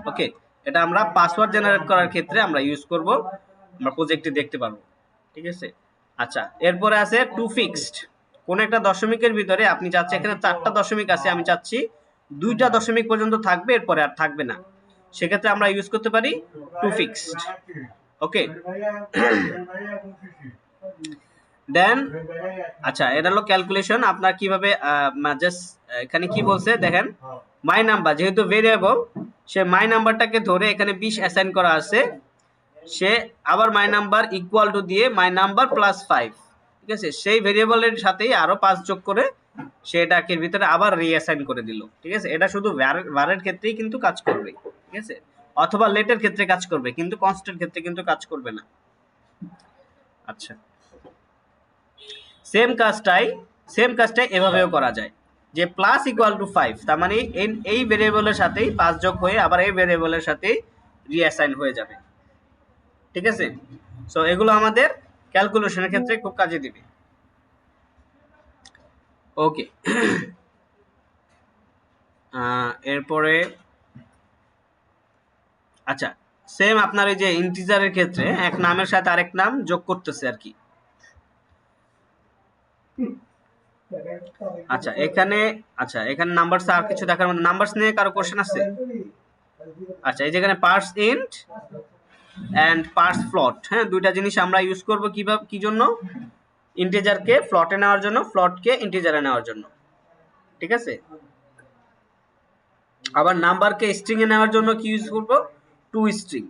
ওকে, এটা আমরা পাসওয়ার্ড জেনারেট করার ক্ষেত্রে আমরা ইউজ করব, আমরা প্রজেক্টে দেখতে পারবো, ঠিক আছে। আচ্ছা, এরপরে আছে টু ফিক্সড। কোন একটা দশমিকের ভিতরে আপনি চাচ্ছেন, এখানে 4টা দশমিক আছে, আমি চাচ্ছি 2টা দশমিক পর্যন্ত থাকবে, এরপরে আর থাকবে না, সেক্ষেত্রে আমরা ইউজ করতে পারি টু ফিক্সড। ওকে, দেন আচ্ছা, এটা হলো ক্যালকুলেশন আপনার কিভাবে জাস্ট এখানে কি বলছে দেখেন, মাই নাম্বার যেহেতু ভেরিয়েবল, সে মাই নাম্বারটাকে ধরে এখানে 20 অ্যাসাইন করা আছে, সে আবার মাই নাম্বার ইকুয়াল টু দিয়ে মাই নাম্বার প্লাস 5, ঠিক আছে, সেই ভেরিয়েবলের সাথেই আরো 5 যোগ করে সে এটাকে ভিতরে আবার রিঅ্যাসাইন করে দিল, ঠিক আছে। এটা শুধু ভারের ক্ষেত্রেই কিন্তু কাজ করবে, ঠিক আছে, অথবা লেটের ক্ষেত্রে কাজ করবে, কিন্তু কনস্ট্যান্ট ক্ষেত্রে কিন্তু কাজ করবে না। আচ্ছা, সেম কাজটাই এভাবেও করা যায়, যে প্লাস ইকুয়াল টু 5, তার মানে এই ভেরিয়েবলের সাথেই 5 যোগ হয়ে আবার এই ভেরিয়েবলের সাথেই রিঅ্যাসাইন হয়ে যাবে, ঠিক আছে। সো এগুলো আমাদের ক্যালকুলেশনের ক্ষেত্রে খুব কাজে দিবে। ওকে, এরপরে আচ্ছা, সেম আপনার এই যে ইন্টিজারের ক্ষেত্রে এক নামের সাথে আরেক নাম যোগ করতেছে আর কি। আচ্ছা, এখানে নাম্বারস আর কিছু দেখার মধ্যে, নাম্বারস নিয়ে কারো কোশ্চেন আছে? আচ্ছা, এই যেখানে পার্স ইন্ট এন্ড পার্স ফ্লট, হ্যাঁ, দুইটা জিনিস আমরা ইউজ করব কিভাবে, কি জন্য, ইন্টিজারকে ফ্লটে নেওয়ার জন্য, ফ্লটকে ইন্টিজারে নেওয়ার জন্য, ঠিক আছে। আবার নাম্বারকে স্ট্রিং এ নেওয়ার জন্য কি ইউজ করব, টু স্ট্রিং।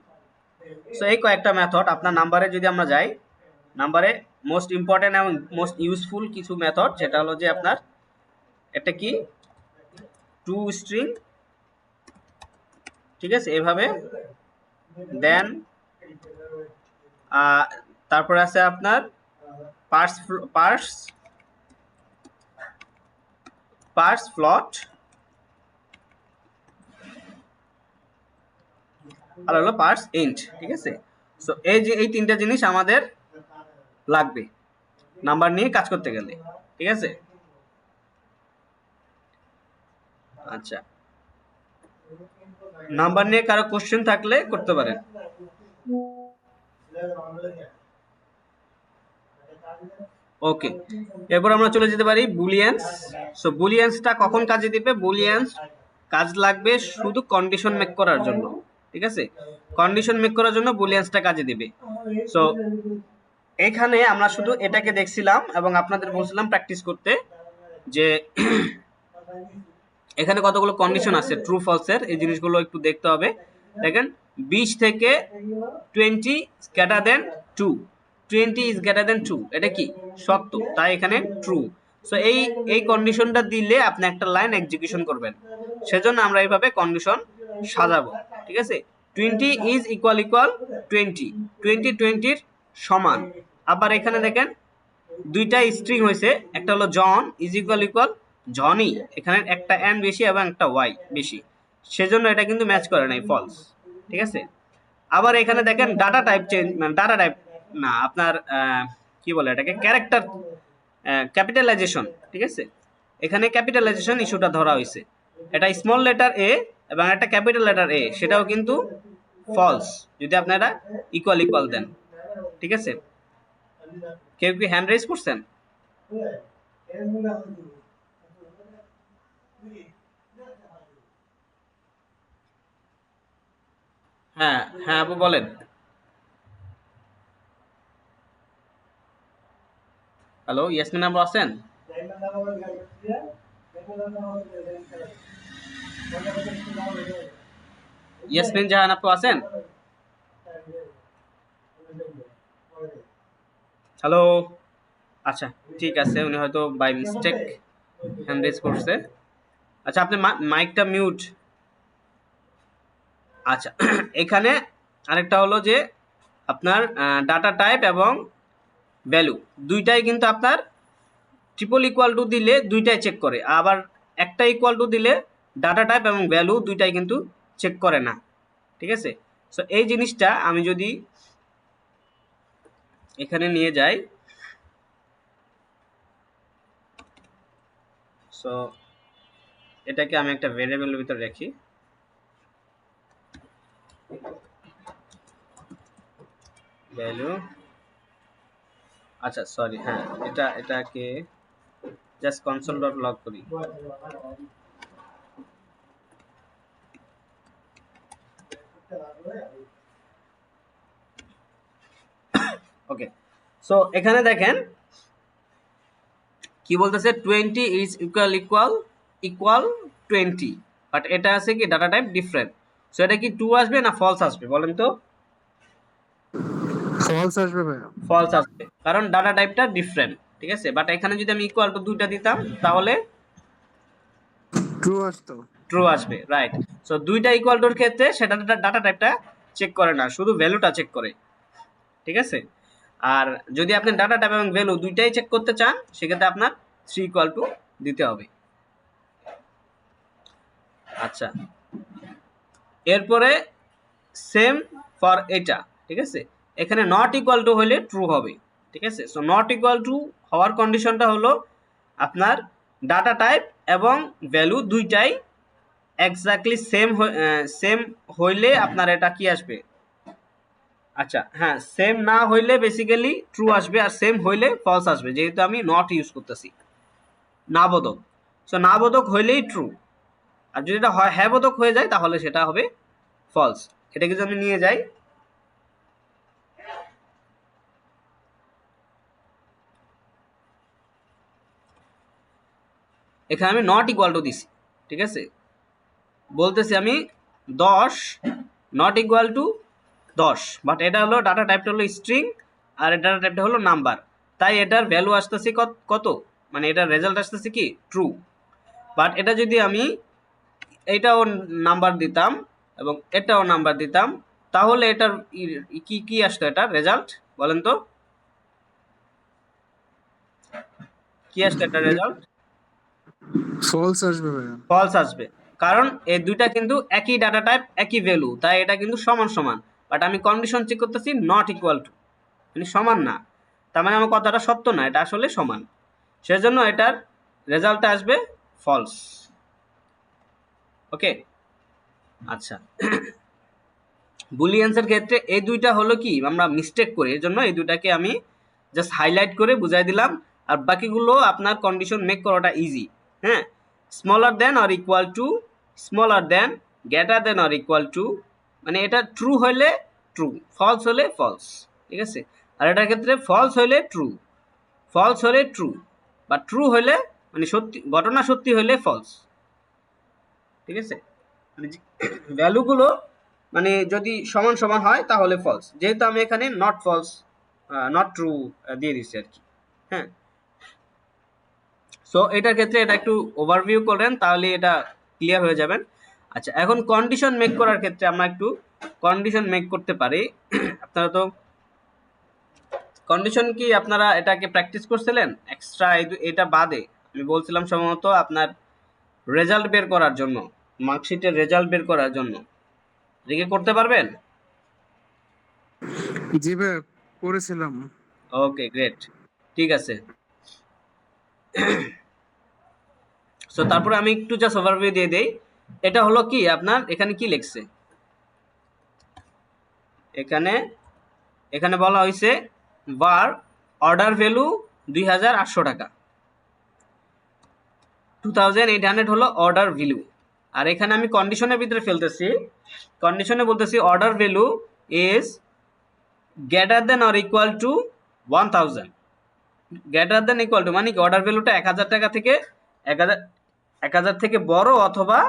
সো এই কয়েকটা মেথড আপনার নাম্বারে যদি আমরা যাই, নাম্বারে মোস্ট ইম্পর্টেন্ট এবং মোস্ট ইউজফুল কিছু মেথড, যেটা হলো যে আপনার একটা কি টু স্ট্রিং, ঠিক আছে, এভাবে। দেন তারপরে আছে আপনার পার্স ফ্লট, আর হলো পার্স ইন্ট, ঠিক আছে। সো এই তিনটা জিনিস আমাদের লাগবে নাম্বার নিয়ে কাজ করতে গেলে, ঠিক আছে। আচ্ছা, নাম্বার নিয়ে কারো কোশ্চেন থাকলে করতে পারেন। ওকে, এরপর আমরা চলে যেতে পারি বুলিয়ান্স। সো বুলিয়ান্সটা কখন কাজে দিবে, বুলিয়ান্স কাজ লাগবে শুধু কন্ডিশন মেক করার জন্য, ঠিক আছে, কন্ডিশন মেক করার জন্য বুলিয়ান্সটা কাজে দিবে। সো এখানে আমরা শুধু এটাকে দেখছিলাম এবং আপনাদের বলছিলাম প্র্যাকটিস করতে, যে এখানে কতগুলো কন্ডিশন আছে ট্রু ফলসের, এই জিনিসগুলো একটু দেখতে হবে। দেখেন 20 থেকে 20 greater than 2, 20 is greater than 2, এটা কি সত্য, তাই এখানে ট্রু। সো এই কন্ডিশনটা দিলে আপনি একটা লাইন এক্সিকিউশন করবেন, সেজন্য আমরা এইভাবে কন্ডিশন সাজাবো। ঠিক আছে, 20 ইজ ইকুয়াল 20, 20 এর সমান। আবার এখানে দেখেন দুইটা স্ট্রিং হয়েছে, একটা হলো জন ইজ ইকুয়াল জনি, এখানে একটা এন বেশি এবং একটা ওয়াই বেশি, সেজন্য এটা কিন্তু ম্যাচ করে নাই, ফলস। ঠিক আছে, আবার এখানে দেখেন ডাটা টাইপ চেঞ্জ, মানে ডাটা টাইপ না আপনার কি বলে এটাকে, ক্যারেক্টার ক্যাপিটালাইজেশন। ঠিক আছে, এখানে ক্যাপিটালাইজেশন ইস্যুটা ধরা হয়েছে, এটা স্মল লেটার এ এবং একটা ক্যাপিটাল লেটার এ, সেটাও কিন্তু ফলস যদি আপনারা ইকুয়াল দেন। ঠিক আছে, কেউ কি হ্যান্ড রেজ করছেন? হ্যাঁ হ্যাঁ আপু বলেন। হ্যালো ইয়াসমিন আপু আছেন? ইয়াসমিন জাহান আপু আছেন? হ্যালো, আচ্ছা ঠিক আছে, উনি হয়তো বাই মিস্টেক হ্যান্ড রেজ করছে। আচ্ছা আপনি মাইকটা মিউট। আচ্ছা এখানে আরেকটা হলো যে আপনার ডাটা টাইপ এবং ভ্যালু দুইটাই কিন্তু আপনার ট্রিপল ইকুয়াল টু দিলে দুইটাই চেক করে, আবার একটা ইকুয়াল টু দিলে ডাটা টাইপ এবং ভ্যালু দুইটাই কিন্তু চেক করে না। ঠিক আছে, সো এই জিনিসটা আমি যদি এখানে নিয়ে যাই, সো এটাকে আমি একটা ভেরিয়েবলের ভিতরে রাখি, ভ্যালু। আচ্ছা সরি, হ্যাঁ এটাকে জাস্ট কনসোল ডট লগ করি। ওকে, সো এখানে দেখেন কি বলতেছে, 20 ইজ ইকুয়াল 20, বাট এটা আছে কি ডাটা টাইপ ডিফারেন্ট। সো এটা কি ট্রু আসবে না ফলস আসবে বলেন তো? ফলস আসবে ভাইয়া। ফলস আসবে, কারণ ডাটা টাইপটা ডিফারেন্ট। ঠিক আছে, বাট এখানে যদি আমি ইকুয়াল টু দুইটা দিতাম তাহলে ট্রু আসতো। ট্রু আসবে, রাইট। সো দুইটা ইকুয়াল টুর ক্ষেত্রে সেটা ডাটা টাইপটা চেক করে না, শুধু ভ্যালুটা চেক করে। ঠিক আছে, আর যদি আপনি ডাটা টাইপ এবং ভ্যালু দুইটাই চেক করতে চান সেক্ষেত্রে আপনার 3 দিতে হবে। আচ্ছা, এরপরে সেম ফর এটা। ঠিক আছে, এখানে নট ইকুয়াল টু হলে ট্রু হবে। ঠিক আছে, সো নট ইকুয়াল টু হওয়ার কন্ডিশনটা হলো আপনার ডাটা টাইপ এবং ভ্যালু দুইটাই এক্স্যাক্টলি সেম হইলে আপনার এটা কি আসবে। আচ্ছা হ্যাঁ, সেম না হইলে বেসিক্যালি ট্রু আসবে, আর সেম হইলে ফলস আসবে, যেহেতু আমি নট ইউজ করতেছি, না বোধক। সো না বোধক হইলেই ট্রু, আর যদি এটা হ্যাঁ বোধক হয়ে যায় তাহলে সেটা হবে ফলস। এটাকে যদি আমি নিয়ে যাই, এখানে আমি নট ইকুয়াল টু দিছি। ঠিক আছে, বলতেছি আমি 10 নট ইকুয়াল টু 10, বাট এটা হলো ডাটা টাইপটা হলো স্ট্রিং আর ডাটা টাইপটা হলো নাম্বার, তাই এটার ভ্যালু আসতেছে কত, মানে এটার রেজাল্ট আসতেছে কি ট্রু। বাট এটা যদি আমি এটাও নাম্বার দিতাম এবং এটাও নাম্বার দিতাম তাহলে এটার কি আসতো, এটার রেজাল্ট বলেন তো, কি আসতো এটার রেজাল্ট? ফলস আসবে ভাইয়া। ফলস আসবে, কারণ এই দুইটা কিন্তু একই ডাটা টাইপ একই ভ্যালু, তাই এটা কিন্তু সমান সমান। বাট আমি কন্ডিশন চেক করতেছি নট ইকুয়াল টু, মানে সমান না, তার মানে আমার কথাটা সত্য না, এটা আসলে সমান, সেজন্য এটার রেজাল্টটা আসবে ফলস। ওকে, আচ্ছা বুলিয়ান্সের ক্ষেত্রে এই দুইটা হলো কি আমরা মিস্টেক করি, এর জন্য এই দুইটাকে আমি জাস্ট হাইলাইট করে বুঝাই দিলাম, আর বাকিগুলো আপনার কন্ডিশন মেক করাটা ইজি। হ্যাঁ, smaller than or equal to, smaller then, greater than or equal to, মানে এটা ট্রু হলে ট্রু, ফলস হলে ফলস। ঠিক আছে, আর এটার ক্ষেত্রে ফলস হলে ট্রু, ফলস হলে ট্রু, বা ট্রু হলে মানে সত্যি, ঘটনা সত্যি হলে ফলস। ঠিক আছে, মানে ভ্যালুগুলো মানে যদি সমান সমান হয় তাহলে ফলস, যেহেতু আমি এখানে নট ফলস নট ট্রু দিয়ে দিচ্ছি আর কি। হ্যাঁ, সো এটার ক্ষেত্রে এটা একটু ওভারভিউ করেন, তাহলে এটা ক্লিয়ার হয়ে যাবেন। আচ্ছা, এখন কন্ডিশন মেক করার ক্ষেত্রে আমরা একটু কন্ডিশন মেক করতে পারি। আপনারা তো কন্ডিশন কি আপনারা এটাকে প্র্যাকটিস করছিলেন এক্সট্রা? এটা বাদে আমি বলছিলাম সম্ভবত আপনার রেজাল্ট বের করার জন্য, মার্কশিটের রেজাল্ট বের করার জন্য। এটা করতে পারবেন? জি ভাই, করেছিলাম। ওকে, গ্রেট, ঠিক আছে। সো তারপরে আমি একটু জাস্ট ওভারভিউ দিয়ে দেই। এটা হলো কি আপনার এখানে কি লিখছে, এখানে এখানে বলা হয়েছে var অর্ডার ভ্যালু 2800 টাকা, 2800 হলো অর্ডার ভ্যালু। আর এখানে আমি কন্ডিশনের ভিতরে ফেলতেছি, কন্ডিশনে বলতেছি order value is greater than or equal to 1000। Greater than equal to মানে কি অর্ডার ভ্যালুটা 1000 টাকা থেকে 1000 থেকে বড় অথবা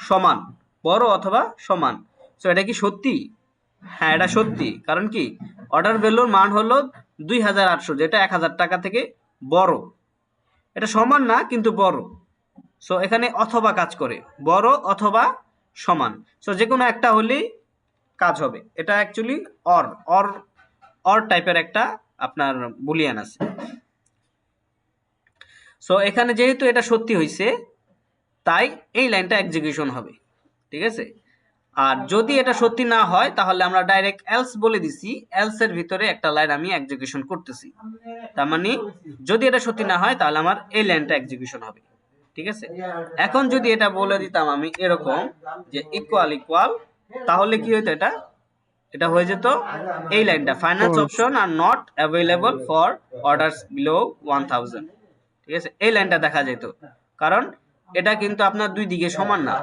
সমান, বড় অথবা সমান। সো এটা কি সত্যি? হ্যাঁ, এটা সত্যি। কারণ কি অর্ডার ভ্যালুর মান হলো 2800, যেটা 1000 টাকা থেকে বড়। এটা সমান না কিন্তু বড়। সো এখানে অথবা কাজ করে, বড় অথবা সমান। সো যে কোনো একটা হলেই কাজ হবে। এটা অ্যাকচুয়ালি অর অর অর টাইপের একটা আপনার বুলিয়ান আছে। সো এখানে যেহেতু এটা সত্যি হয়েছে, তাই এই লাইনটা এক্সিকিউশন হবে, ঠিক আছে। আর যদি এটা সত্যি না হয় তাহলে আমরা ডাইরেক্ট এলস বলে দিছি, এলস এর ভিতরে একটা লাইন আমি এক্সিকিউশন করতেছি। তার মানে যদি এটা সত্যি না হয় তাহলে আমার এই লাইনটা এক্সিকিউশন হবে, ঠিক আছে। এখন যদি এটা বলে দিতাম আমি এরকম যে ইকুয়াল ইকুয়াল, তাহলে কি হতো, এটা এটা হয়ে যেত এই লাইনটা finance option are not available for orders below 1000, ঠিক আছে। এই লাইনটা দেখা যেত, কারণ এটা কিন্তু আপনার দুই দিকে সমান না।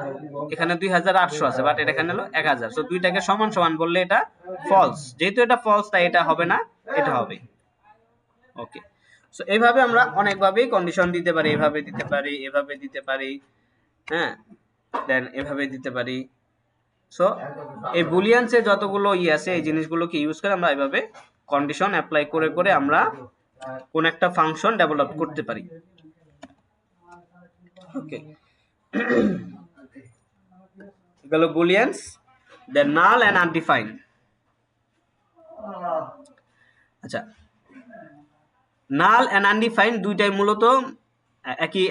এখানে 2800 আছে, বাট এটা এখানে হলো 1000। সো দুইটাকে সমান সমান বললে এটা ফলস। যেহেতু এটা ফলস, তাই এটা হবে না, এটা হবে। ওকে, সো এইভাবে আমরা অনেকভাবেই কন্ডিশন দিতে পারি, এভাবে দিতে পারি, এভাবে দিতে পারি, হ্যাঁ, দেন এভাবে দিতে পারি। সো এই বুলিয়ানসে যতগুলো আছে এই জিনিসগুলোকে ইউজ করে আমরা এইভাবে কন্ডিশন অ্যাপ্লাই করে করে আমরা কোন একটা ফাংশন ডেভেলপ করতে পারি। ওকে, এগুলো বুলিয়ানস, দেন নাল এন্ড আনডিফাইন্ড। আচ্ছা, নাল এন্ড আনডিফাইন্ড দুইটাই মূলত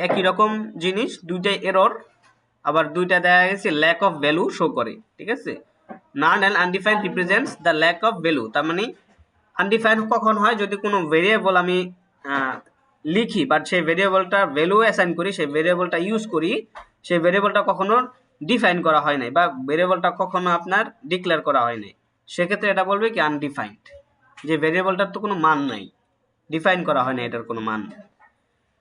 একই রকম জিনিস, দুইটাই এরর, আবার দুইটা দেখা গেছে ল্যাক অফ ভ্যালু শো করে, ঠিক আছে। Null and undefined represents the lack of value. তার মানে আনডিফাইন্ড কখন হয়, যদি কোনো ভেরিয়েবল আমি লিখি বাট সেই ভেরিয়েবলটা ভ্যালু অ্যাসাইন করি, সেই ভেরিয়েবলটা ইউজ করি, সেই ভেরিয়েবলটা কখনো ডিফাইন করা হয় নাই বা ভেরিয়েবলটা কখনো আপনার ডিক্লেয়ার করা হয় নাই, সেক্ষেত্রে এটা বলবে কি আনডিফাইন্ড, যে ভেরিয়েবলটার তো কোনো মান নাই, ডিফাইন করা হয় না এটার কোনো মান,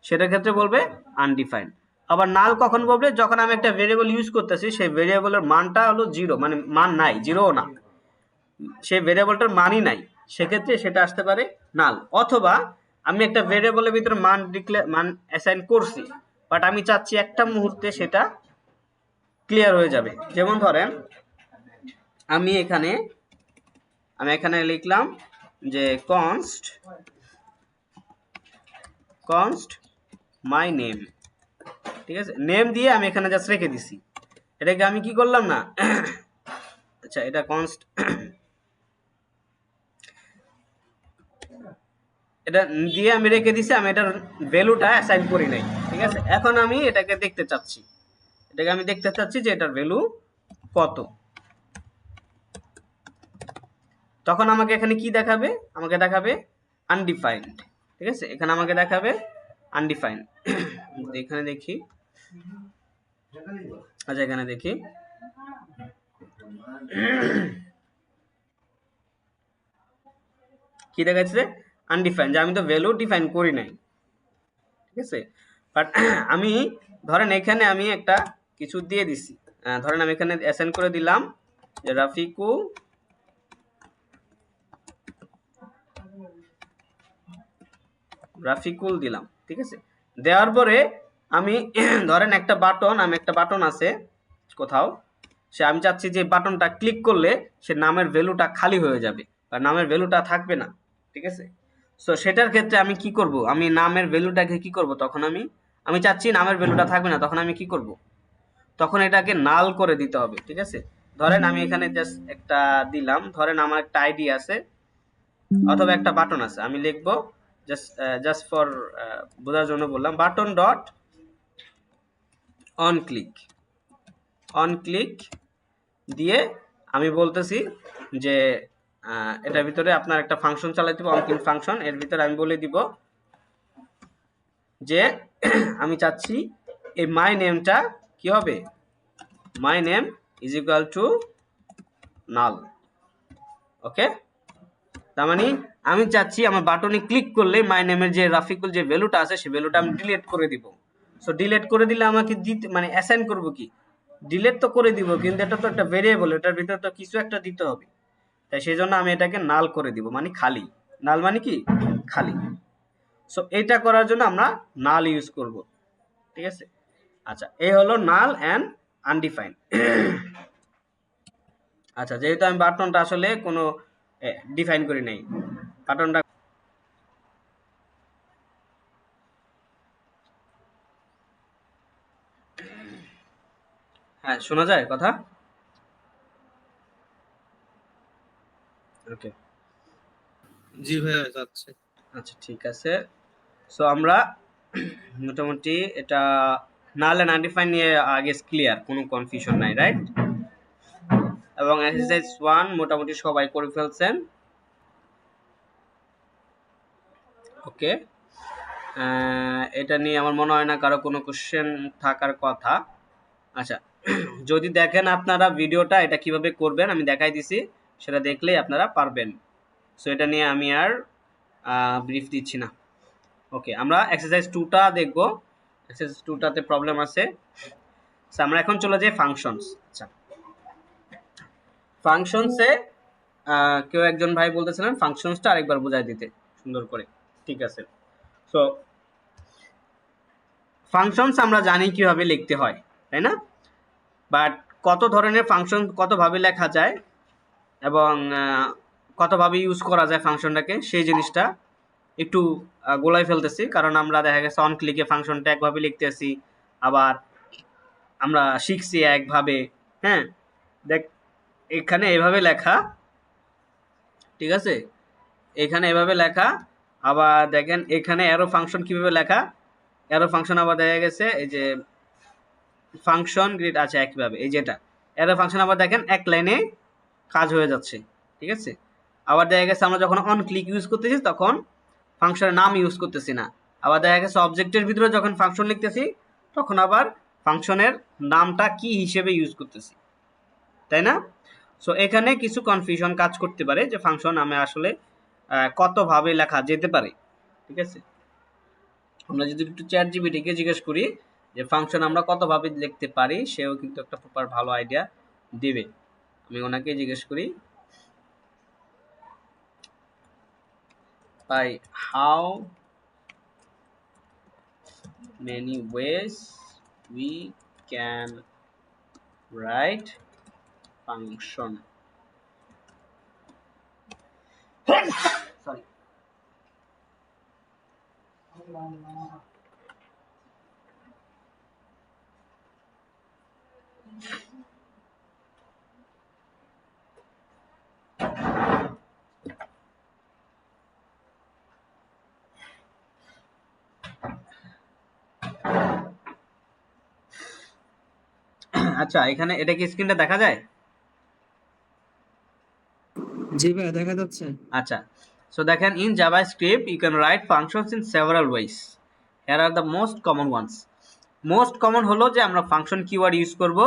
সেটার ক্ষেত্রে বলবে আনডিফাইন্ড। আবার নাল কখন বলবে, যখন আমি একটা ভেরিয়েবল ইউজ করতেছি সেই ভেরিয়েবলের মানটা হলো জিরো, মানে মান নাই, জিরোও না, সেই ভেরিয়েবলটার মানই নাই, সেক্ষেত্রে সেটা আসতে পারে নাল। অথবা আমি একটা ভেরিয়েবলের ভিতরে মান অ্যাসাইন করছি, বাট আমি চাচ্ছি একটা মুহূর্তে সেটা ক্লিয়ার হয়ে যাবে। যেমন ধরেন আমি এখানে লিখলাম যে const my name, ঠিক আছে, নেম দিয়ে আমি এখানে জাস্ট রেখে দিছি। এটাকে আমি কি করলাম না আচ্ছা, এটা const এটা দিয়ে আমি রেখে দিছি, আমি এটার ভ্যালুটা অ্যাসাইন করি নাই, ঠিক আছে। এখন আমি এটাকে দেখতে চাচ্ছি যে এটার ভ্যালু কত। তখন আমাকে এখানে কি দেখাবে, আমাকে দেখাবে আনডিফাইন্ড, ঠিক আছে। এখানে আমাকে দেখাবে আনডিফাইন্ড। এখানে দেখি, আচ্ছা এখানে দেখি, কি দেখাচ্ছে, আনডিফাইন্ড, যে আমি তো ভ্যালু ডিফাইন করি নাই, ঠিক আছে। বাট আমি ধরেন এখানে আমি একটা কিছু দিয়ে দিছি, ধরেন আমি এখানে অ্যাসাইন করে দিলাম যে রাফিকুল দিলাম, ঠিক আছে। দেওয়ার পরে আমি ধরেন একটা বাটন আছে কোথাও, আমি চাচ্ছি যে বাটনটা ক্লিক করলে সে নামের ভ্যালুটা খালি হয়ে যাবে বা নামের ভ্যালুটা থাকবে না, ঠিক আছে। সো সেটার ক্ষেত্রে আমি কি করব, আমি নামের ভ্যালুটাকে কি করব, তখন আমি আমি চাচ্ছি নামের ভ্যালুটা থাকবে না, তখন আমি কি করব, তখন এটাকে নাল করে দিতে হবে। ঠিক আছে, ধরেন আমি এখানে জাস্ট একটা দিলাম, ধরেন আমার একটা আইডি আছে অথবা একটা বাটন আছে, আমি লিখবো জাস্ট ফর বোঝার জন্য বললাম বাটন ডট অন ক্লিক দিয়ে আমি বলতেছি যে এটার ভিতরে আপনার একটা ফাংশন চালাতে হবে, অন ক্লিক ফাংশন। এর ভিতরে আমি বলে দিব যে আমি চাচ্ছি এই মাই নেমটা কি হবে, my name is equal to null. Okay, তার মানে আমি চাচ্ছি আমার বাটনে ক্লিক করলে মাই নেমের যে রাফিকুল যে ভ্যালুটা আছে সেই ভ্যালুটা আমি ডিলিট করে দিব। সো ডিলিট করে দিলে আমাকে দিতে মানে অ্যাসাইন করব কি, ডিলিট তো করে দিব, কিন্তু এটা তো একটা ভেরিয়েবল, এটার ভিতরে তো কিছু একটা দিতে হবে, তাই সেই জন্য আমি এটাকে নাল করে দিব, মানে খালি। নাল মানে কি, খালি। সো এটা করার জন্য আমরা নাল ইউজ করব। ঠিক আছে, আচ্ছা এই হলো নাল অ্যান্ড আনডিফাইন্ড। আচ্ছা, যেহেতু আমি বাটনটা আসলে কোনো ডিফাইন করি নাই, বাটনটা হ্যাঁ শোনা যায় কথা? ওকে, জি ভাইয়া যাচ্ছে। আচ্ছা ঠিক আছে। সো আমরা মোটামুটি এটা নাল এন্ড আনডিফাইন নিয়ে আগে ক্লিয়ার, কোনো কনফিউশন নাই, রাইট? এবং এক্সারসাইজ 1 মোটামুটি সবাই করে ফেলছেন। ওকে, এটা নিয়ে আমার মনে হয় না কারো কোনো কোশ্চেন থাকার কথা। আচ্ছা, যদি দেখেন আপনারা ভিডিওটা এটা কিভাবে করবেন আমি দেখাই দিছি, সেটা দেখলেই আপনারা পারবেন। সো এটা নিয়ে আমি আর ব্রিফ দিচ্ছি না। ওকে, আমরা এক্সারসাইজ 2টা দেখব। এক্সারসাইজ 2টাতে প্রবলেম আছে। সো আমরা এখন চলে যাই ফাংশনস। আচ্ছা, ফাংশনসে কেউ একজন ভাই বলতেছিলেন ফাংশনসটা আরেকবার বোঝাই দিতে সুন্দর করে। ঠিক আছে, সো ফাংশনস আমরা জানি কিভাবে লিখতে হয়, তাই না? বাট কত ধরনের ফাংশন কতভাবে লেখা যায় এবং কতভাবে ইউজ করা যায় ফাংশনটাকে, সেই জিনিসটা একটু গোলাই ফেলতেছি, কারণ আমরা দেখা গেছে অন ক্লিকে ফাংশনটা একভাবে লিখতেছি, আবার আমরা শিখছি একভাবে। হ্যাঁ, দেখ এখানে এভাবে লেখা, ঠিক আছে, এখানে এভাবে লেখা, আবার দেখেন এখানে অ্যারো ফাংশন কিভাবে লেখা, অ্যারো ফাংশন আবার দেখা গেছে এই যে ফাংশন গ্রিড আছে একইভাবে, এই যেটা অ্যারো ফাংশন আবার দেখেন এক লাইনে কাজ হয়ে যাচ্ছে। ঠিক আছে, আবার দেখা গেছে আমরা যখন অন ক্লিক ইউজ করতেছি তখন ফাংশনের নাম ইউজ করতেছি না, আবার দেখা গেছে অবজেক্টের ভিতরে যখন ফাংশন লিখতেছি তখন আবার ফাংশনের নামটা কি হিসেবে ইউজ করতেছি, তাই না? সো এখানে কিছু কনফিউশন কাজ করতে পারে যে ফাংশন নামে আসলে কতভাবে লেখা যেতে পারে। ঠিক আছে, আমরা যদি একটু চ্যাট জিপিটিকে জিজ্ঞেস করি যে ফাংশন আমরা কতভাবে লিখতে পারি, সেও কিন্তু একটা প্রপার ভালো আইডিয়া দিবে। আমি ওনাকে জিজ্ঞেস করি by how many ways we can write function. Sorry. আচ্ছা, এখানে এটা কি স্ক্রিনটা দেখা যায়? জি ভাই দেখা যাচ্ছে। আচ্ছা, সো দেখেন in JavaScript you can write functions in several ways. Here are the most common ones. Most common হলো যে আমরা ফাংশন কিওয়ার্ড ইউজ করব,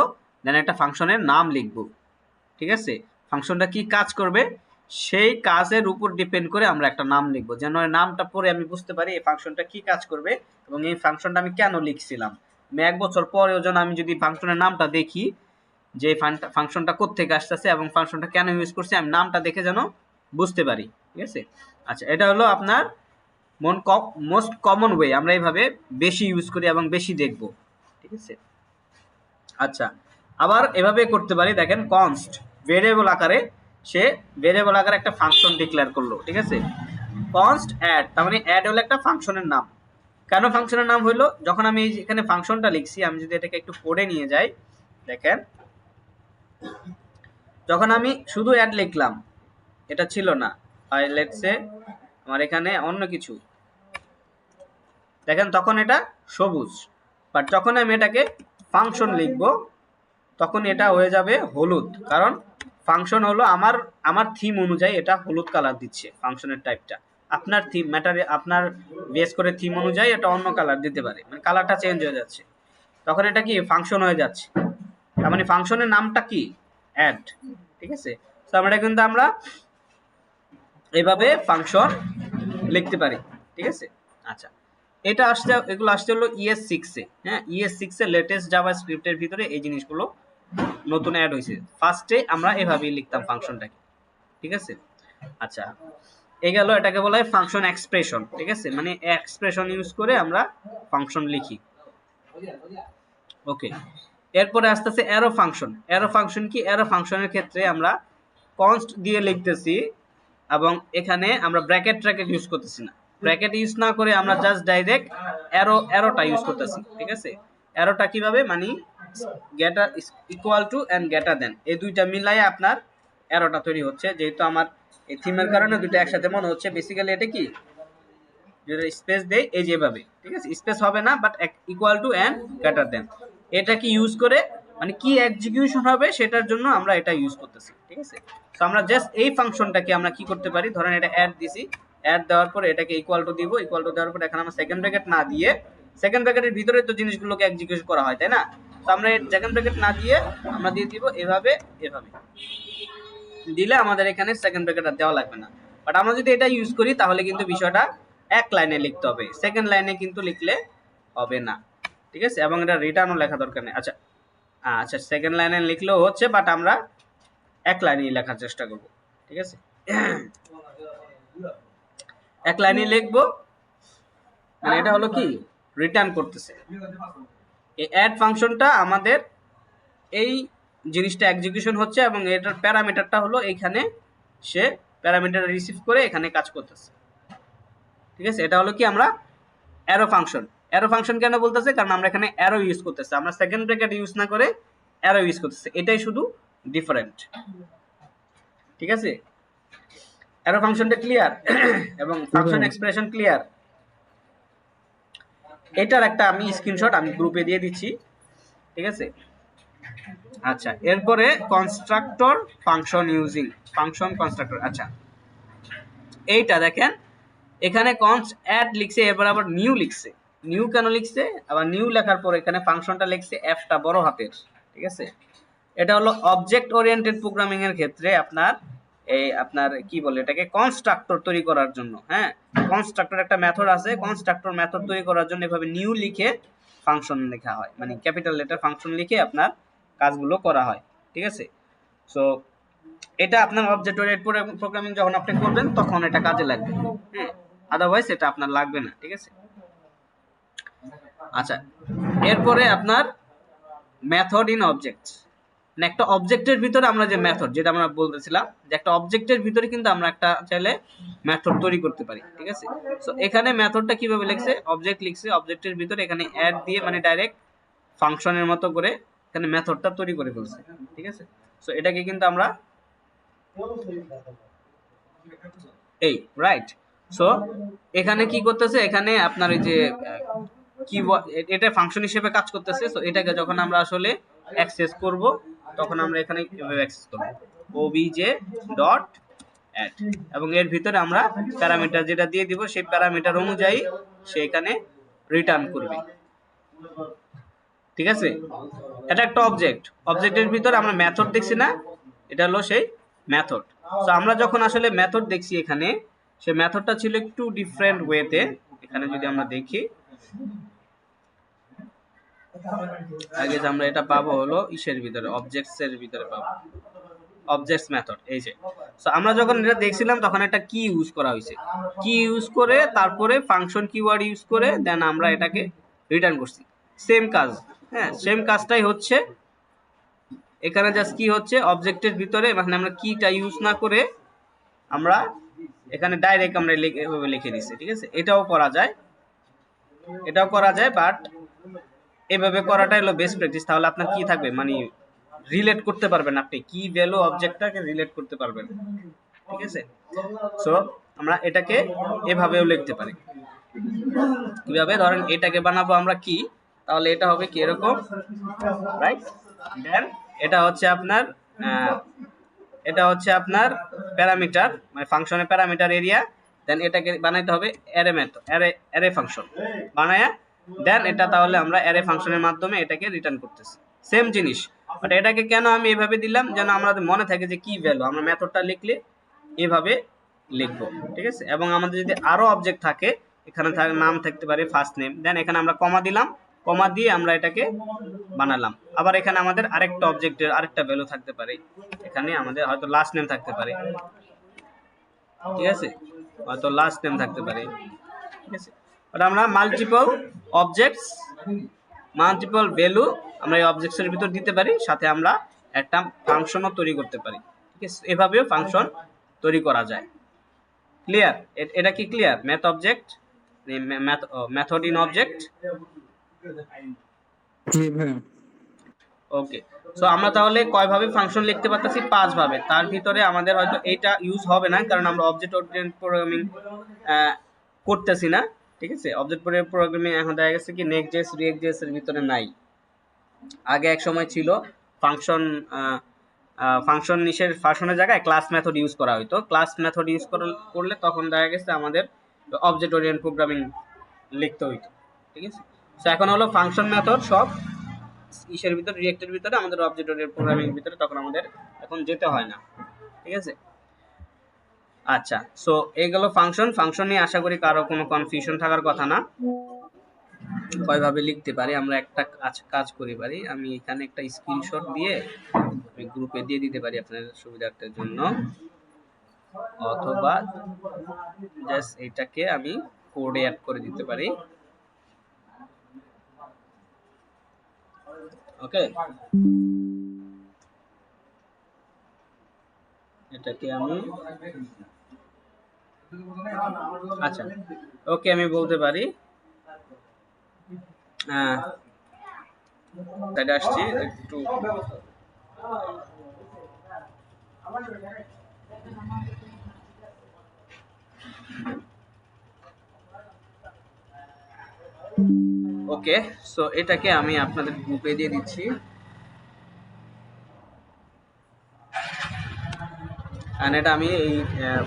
দেন একটা ফাংশনের নাম লিখব। ঠিক আছে, ফাংশনটা কি কাজ করবে সেই কাজের উপর ডিপেন্ড করে আমরা একটা নাম লিখব, যেন এই নামটা পড়ে আমি বুঝতে পারি এই ফাংশনটা কি কাজ করবে এবং এই ফাংশনটা আমি কেন লিখছিলাম। আমি 1 বছর পরেও যেন আমি যদি ফাংশনের নামটা দেখি যে ফাংশনটা কোত্থেকে আসতেছে এবং ফাংশনটা কেন ইউজ করছে, আমি নামটা দেখে যেন বুঝতে পারি। ঠিক আছে, আচ্ছা এটা হলো আপনার মোস্ট কমন ওয়ে, আমরা এইভাবে বেশি ইউজ করি এবং বেশি দেখব। ঠিক আছে, আচ্ছা আবার এভাবে করতে পারি, দেখেন কনস্ট ভেরিয়েবল আকারে, সে ভেরিয়েবল আকারে একটা ফাংশন ডিক্লেয়ার করলো। ঠিক আছে, কনস্ট অ্যাড, তার মানে অ্যাড হলো একটা ফাংশনের নাম, কেন ফাংশনের নাম হইলো, যখন আমি এখানে ফাংশনটা লিখছি, আমি যদি এটাকে একটু কোডে নিয়ে যাই, দেখেন যখন আমি শুধু অ্যাড লিখলাম, এটা ছিল না, লেটস সে আমার এখানে অন্য কিছু, দেখেন তখন এটা সবুজ, বাট যখন আমি এটাকে ফাংশন লিখব তখন এটা হয়ে যাবে হলুদ, কারণ ফাংশন হলো আমার থিম অনুযায়ী এটা হলুদ কালার দিচ্ছে ফাংশনের টাইপটা। আপনার থিম ম্যাটারে, আপনার বেস করে থিম অনুযায়ী এটা অন্য কালার দিতে পারে, মানে কালারটা চেঞ্জ হয়ে যাচ্ছে, তখন এটা কি ফাংশন হয়ে যাচ্ছে। তার মানে ফাংশনের নামটা কি, অ্যাড। ঠিক আছে, তো আমরা কিন্তু আমরা এইভাবে ফাংশন লিখতে পারি। ঠিক আছে, আচ্ছা এটা আসছে, এগুলো আসছে হলো ES6 এ। হ্যাঁ, ES6 এর লেটেস্ট জাভাস্ক্রিপ্টের ভিতরে এই জিনিসগুলো নতুন অ্যাড হয়েছে। ফার্স্টে আমরা এভাবেই লিখতাম ফাংশনটাকে। ঠিক আছে, আচ্ছা এই গেল, এটাকে বলা হয় ফাংশন এক্সপ্রেশন। ঠিক আছে, মানে এক্সপ্রেশন ইউজ করে আমরা ফাংশন লিখি। ওকে, এরপরে আসতেছে অ্যারো ফাংশন। অ্যারো ফাংশন কি, অ্যারো ফাংশনের ক্ষেত্রে আমরা কনস্ট দিয়ে লিখতেছি এবং এখানে আমরা ব্র্যাকেট ট্র্যাকেট ইউজ করতেছি না, ব্র্যাকেট ইউজ না করে আমরা জাস্ট ডাইরেক্ট অ্যারোটা ইউজ করতেছি। ঠিক আছে, অ্যারোটা কিভাবে, মানে greater equal to and greater than, এই দুইটা মিলাই আপনার অ্যারোটা তৈরি হচ্ছে। যেহেতু আমার এই থিমের কারণে দুটো একসাথে মনে হচ্ছে, বেসিক্যালি এটা কি, যদি স্পেস দেই এই যেভাবে, ঠিক আছে স্পেস হবে না, but equal to and greater than, এটা কি ইউজ করে, মানে কি এক্সিকিউশন হবে সেটার জন্য আমরা এটা ইউজ করতেছি। ঠিক আছে, তো আমরা জাস্ট এই ফাংশনটাকে আমরা কি করতে পারি, ধরেন এটা অ্যাড দিছি, অ্যাড দেওয়ার পরে এটাকে ইকুয়াল টু দিব, ইকুয়াল টু দেওয়ার পরে এখানে আমরা সেকেন্ড ব্র্যাকেট না দিয়ে, সেকেন্ড ব্র্যাকেটের ভিতরে তো জিনিসগুলোকে এক্সিকিউট করা হয়, তাই না? তো আমরা সেকেন্ড ব্র্যাকেট না দিয়ে আমরা দিয়ে দিব এভাবে, এভাবে দিলে আমাদের এখানে সেকেন্ড ব্র্যাকেট আর দেওয়া লাগবে না। বাট আমরা যদি এটা ইউজ করি তাহলে কিন্তু বিষয়টা এক লাইনে লিখতে হবে, সেকেন্ড লাইনে কিন্তু লিখলে হবে না। ঠিক আছে, এবং এটা রিটার্নও লেখা দরকার নেই। আচ্ছা আচ্ছা, সেকেন্ড লাইনে লিখলেও হচ্ছে, বাট আমরা এক লাইনেই লেখার চেষ্টা করব। ঠিক আছে, এক লাইনে লিখবো, মানে এটা হলো কি, রিটার্ন করতেছে। এই অ্যাড ফাংশনটা আমাদের এই জিনিসটা এক্সিকিউশন হচ্ছে এবং এটার প্যারামিটারটা হলো এইখানে, সে প্যারামিটার রিসিভ করে এখানে কাজ করতেছে। ঠিক আছে, এটা হলো কি আমরা অ্যারো ফাংশন। অ্যারো ফাংশন কেন বলতেছে, কারণ আমরা এখানে অ্যারো ইউজ করতেছি, আমরা সেকেন্ড ব্র্যাকেট ইউজ না করে অ্যারো ইউজ করতেছি, এটাই শুধু ডিফারেন্ট। ঠিক আছে, অ্যারো ফাংশনটা ক্লিয়ার এবং ফাংশন এক্সপ্রেশন ক্লিয়ার। এটার একটা আমি স্ক্রিনশট আমি গ্রুপে দিয়ে দিচ্ছি। ঠিক আছে, আচ্ছা এরপরে constructor function using function constructor. আচ্ছা এইটা দেখেন, এখানে কনস্ট অ্যাড লিখছে, এরপর আবার নিউ লিখছে। নিউ কেন লিখছে, আবার নিউ লেখার পর এখানে ফাংশনটা লিখছে এফটা বড় হাতের। ঠিক আছে, এটা হলো অবজেক্ট ওরিয়েন্টেড প্রোগ্রামিং এর ক্ষেত্রে আপনার এই আপনার কি বলে এটাকে, কনস্ট্রাক্টর তৈরি করার জন্য। হ্যাঁ, কনস্ট্রাক্টর একটা মেথড আছে, কনস্ট্রাক্টর মেথড তৈরি করার জন্য এভাবে নিউ লিখে ফাংশন লেখা হয়, মানে ক্যাপিটাল লেটার ফাংশন লিখে আপনার কাজগুলো করা হয়। ঠিক আছে, সো এটা আপনার অবজেক্ট ওরিয়েন্টেড প্রোগ্রামিং যখন আপনি করবেন তখন এটা কাজে লাগবে, হ্যাঁ, আদারওয়াইজ এটা আপনার লাগবে না। ঠিক আছে, আচ্ছা এরপরে আপনার মেথড ইন অবজেক্ট, মানে একটা অবজেক্টের ভিতরে আমরা যে মেথড, যেটা আমরা বলতেছিলাম যে একটা অবজেক্টের ভিতরে কিন্তু আমরা একটা চাইলে মেথড তৈরি করতে পারি। ঠিক আছে, সো এখানে মেথডটা কিভাবে লিখছে, অবজেক্ট লিখছে, অবজেক্টের ভিতরে এখানে অ্যাড দিয়ে মানে ডাইরেক্ট ফাংশনের মতো করে এখানে মেথডটা তৈরি করে ফেলছে। ঠিক আছে, সো এটাকে কিন্তু আমরা এই রাইট, সো এখানে কি করতেছে, এখানে আপনার এই যে কি এটা ফাংশন হিসেবে কাজ করতেছে। সো এটাকে যখন আমরা আসলে অ্যাক্সেস করব তখন আমরা এখানে কিভাবে অ্যাক্সেস করব, obj.add, এবং এর ভিতরে আমরা প্যারামিটার যেটা দিয়ে দিব সেই প্যারামিটার অনুযায়ী সে এখানে রিটার্ন করবে। ঠিক আছে, এটা একটা অবজেক্ট, অবজেক্টের ভিতরে আমরা মেথড দেখছি না, এটা হলো সেই মেথড। সো আমরা যখন আসলে মেথড দেখছি এখানে, সেই মেথডটা ছিল একটু ডিফারেন্ট ওয়েতে। এখানে যদি আমরা দেখি, আগে যে আমরা এটা পাবো হলো ইসের ভিতরে, অবজেক্টস এর ভিতরে পাবো, অবজেক্টস মেথড। এই যে, সো আমরা যখন এটা দেখছিলাম তখন একটা কি ইউজ করা হয়েছে, কি ইউজ করে তারপরে ফাংশন কিওয়ার্ড ইউজ করে দেন আমরা এটাকে রিটার্ন করছি। সেম কাজ, হ্যাঁ সেম কাজটাই হচ্ছে এখানে। জাস্ট কি হচ্ছে, অবজেক্টের ভিতরে মানে আমরা কিটা ইউজ না করে আমরা এখানে ডাইরেক্ট আমরা এভাবে লিখে দিচ্ছি। ঠিক আছে, এটাও করা যায়। এটাও করা যায়, বাট এভাবে করাটাই হলো বেস্ট প্র্যাকটিস। তাহলে আপনার কি থাকবে, মানে রিলেট করতে পারবেন, আপনি কি ভ্যালু অবজেক্টটাকে রিলেট করতে পারবেন, ঠিক আছে। সো আমরা এটাকে এভাবেও লিখতে পারি। কিভাবে, ধরেন এটাকে বানাবো আমরা কি, তাহলে এটা হবে কি এরকম, রাইট। দেন এটা হচ্ছে আপনার প্যারামিটার, মানে ফাংশনের প্যারামিটার এরিয়া। দেন এটাকে বানাইতে হবে অ্যারে মেথড, অ্যারে ফাংশন বানায়া, দেন এটা তাহলে আমরা অ্যারে ফাংশনের মাধ্যমে এটাকে রিটার্ন করতেছি, সেম জিনিস। বাট এটাকে কেন আমি এভাবে দিলাম, যেন আমাদের মনে থাকে যে কি ভ্যালু, আমরা মেথডটা লিখলে এভাবে লিখবো, ঠিক আছে। এবং আমাদের যদি আরো অবজেক্ট থাকে, এখানে নাম থাকতে পারে ফার্স্ট নেম, দেন এখানে আমরা কমা দিলাম, কমা দিয়ে আমরা এটাকে বানালাম। আবার এখানে আমাদের আরেকটা অবজেক্টের আরেকটা ভ্যালু থাকতে পারে, এখানে আমাদের হয়তো লাস্ট নেম থাকতে পারে, ঠিক আছে, হয়তো লাস্ট নেম থাকতে পারে, ঠিক আছে। বাট আমরা মাল্টিপল অবজেক্টস, মাল্টিপল ভ্যালু আমরা এই অবজেক্টসের ভিতর দিতে পারি, সাথে আমরা একটা ফাংশনও তৈরি করতে পারি, ঠিক আছে। এভাবেও ফাংশন তৈরি করা যায়। ক্লিয়ার? এটা কি clear? Math object, method in object. জি ভাইয়া। ওকে, সো আমরা তাহলে কয় ভাবে ফাংশন লিখতে পারতেছি? 5 ভাবে। তার ভিতরে আমাদের হয়তো এটা ইউজ হবে না, কারণ আমরা অবজেক্ট ওরিয়েন্টেড প্রোগ্রামিং করতেছি না, ঠিক আছে। অবজেক্ট ওরিয়েন্টেড প্রোগ্রামিং এখন দেখা গেছে কি নেক্সট.জেএস, রিঅ্যাক্ট.জেএস এর ভিতরে নাই। আগে এক সময় ছিল ফাংশনের জায়গায় ক্লাস মেথড ইউজ করা হতো। ক্লাস মেথড ইউজ করলে তখন দেখা গেছে আমাদের অবজেক্ট ওরিয়েন্টেড প্রোগ্রামিং লিখতে হইতো, ঠিক আছে। সো এখন হলো ফাংশন মেথড সব ইসের ভিতরে, রিঅ্যাক্টের ভিতরে, আমাদের অবজেক্ট ওরিয়েন্টেড প্রোগ্রামিং এর ভিতরে, তখন আমাদের এখন যেতে হয় না, ঠিক আছে। আচ্ছা, সো এইগুলো ফাংশন নিয়ে আশা করি কারো কোনো কনফিউশন থাকার কথা না। কয়ভাবে লিখতে পারি আমরা, একটা কাজ করি পারি, আমি এখানে একটা স্ক্রিনশট দিয়ে আমি গ্রুপে দিয়ে দিতে পারি আপনাদের সুবিধার্থের জন্য, অথবা জাস্ট এটাকে আমি কোডে অ্যাড করে দিতে পারি। ওকে, এটাকে আমি আচ্ছা, ওকে, আমি বলতে পারি এটা আসছি একটু, ওকে। সো এটাকে আমি আপনাদের গ্রুপে দিয়ে দিচ্ছি, আর এটা আমি এই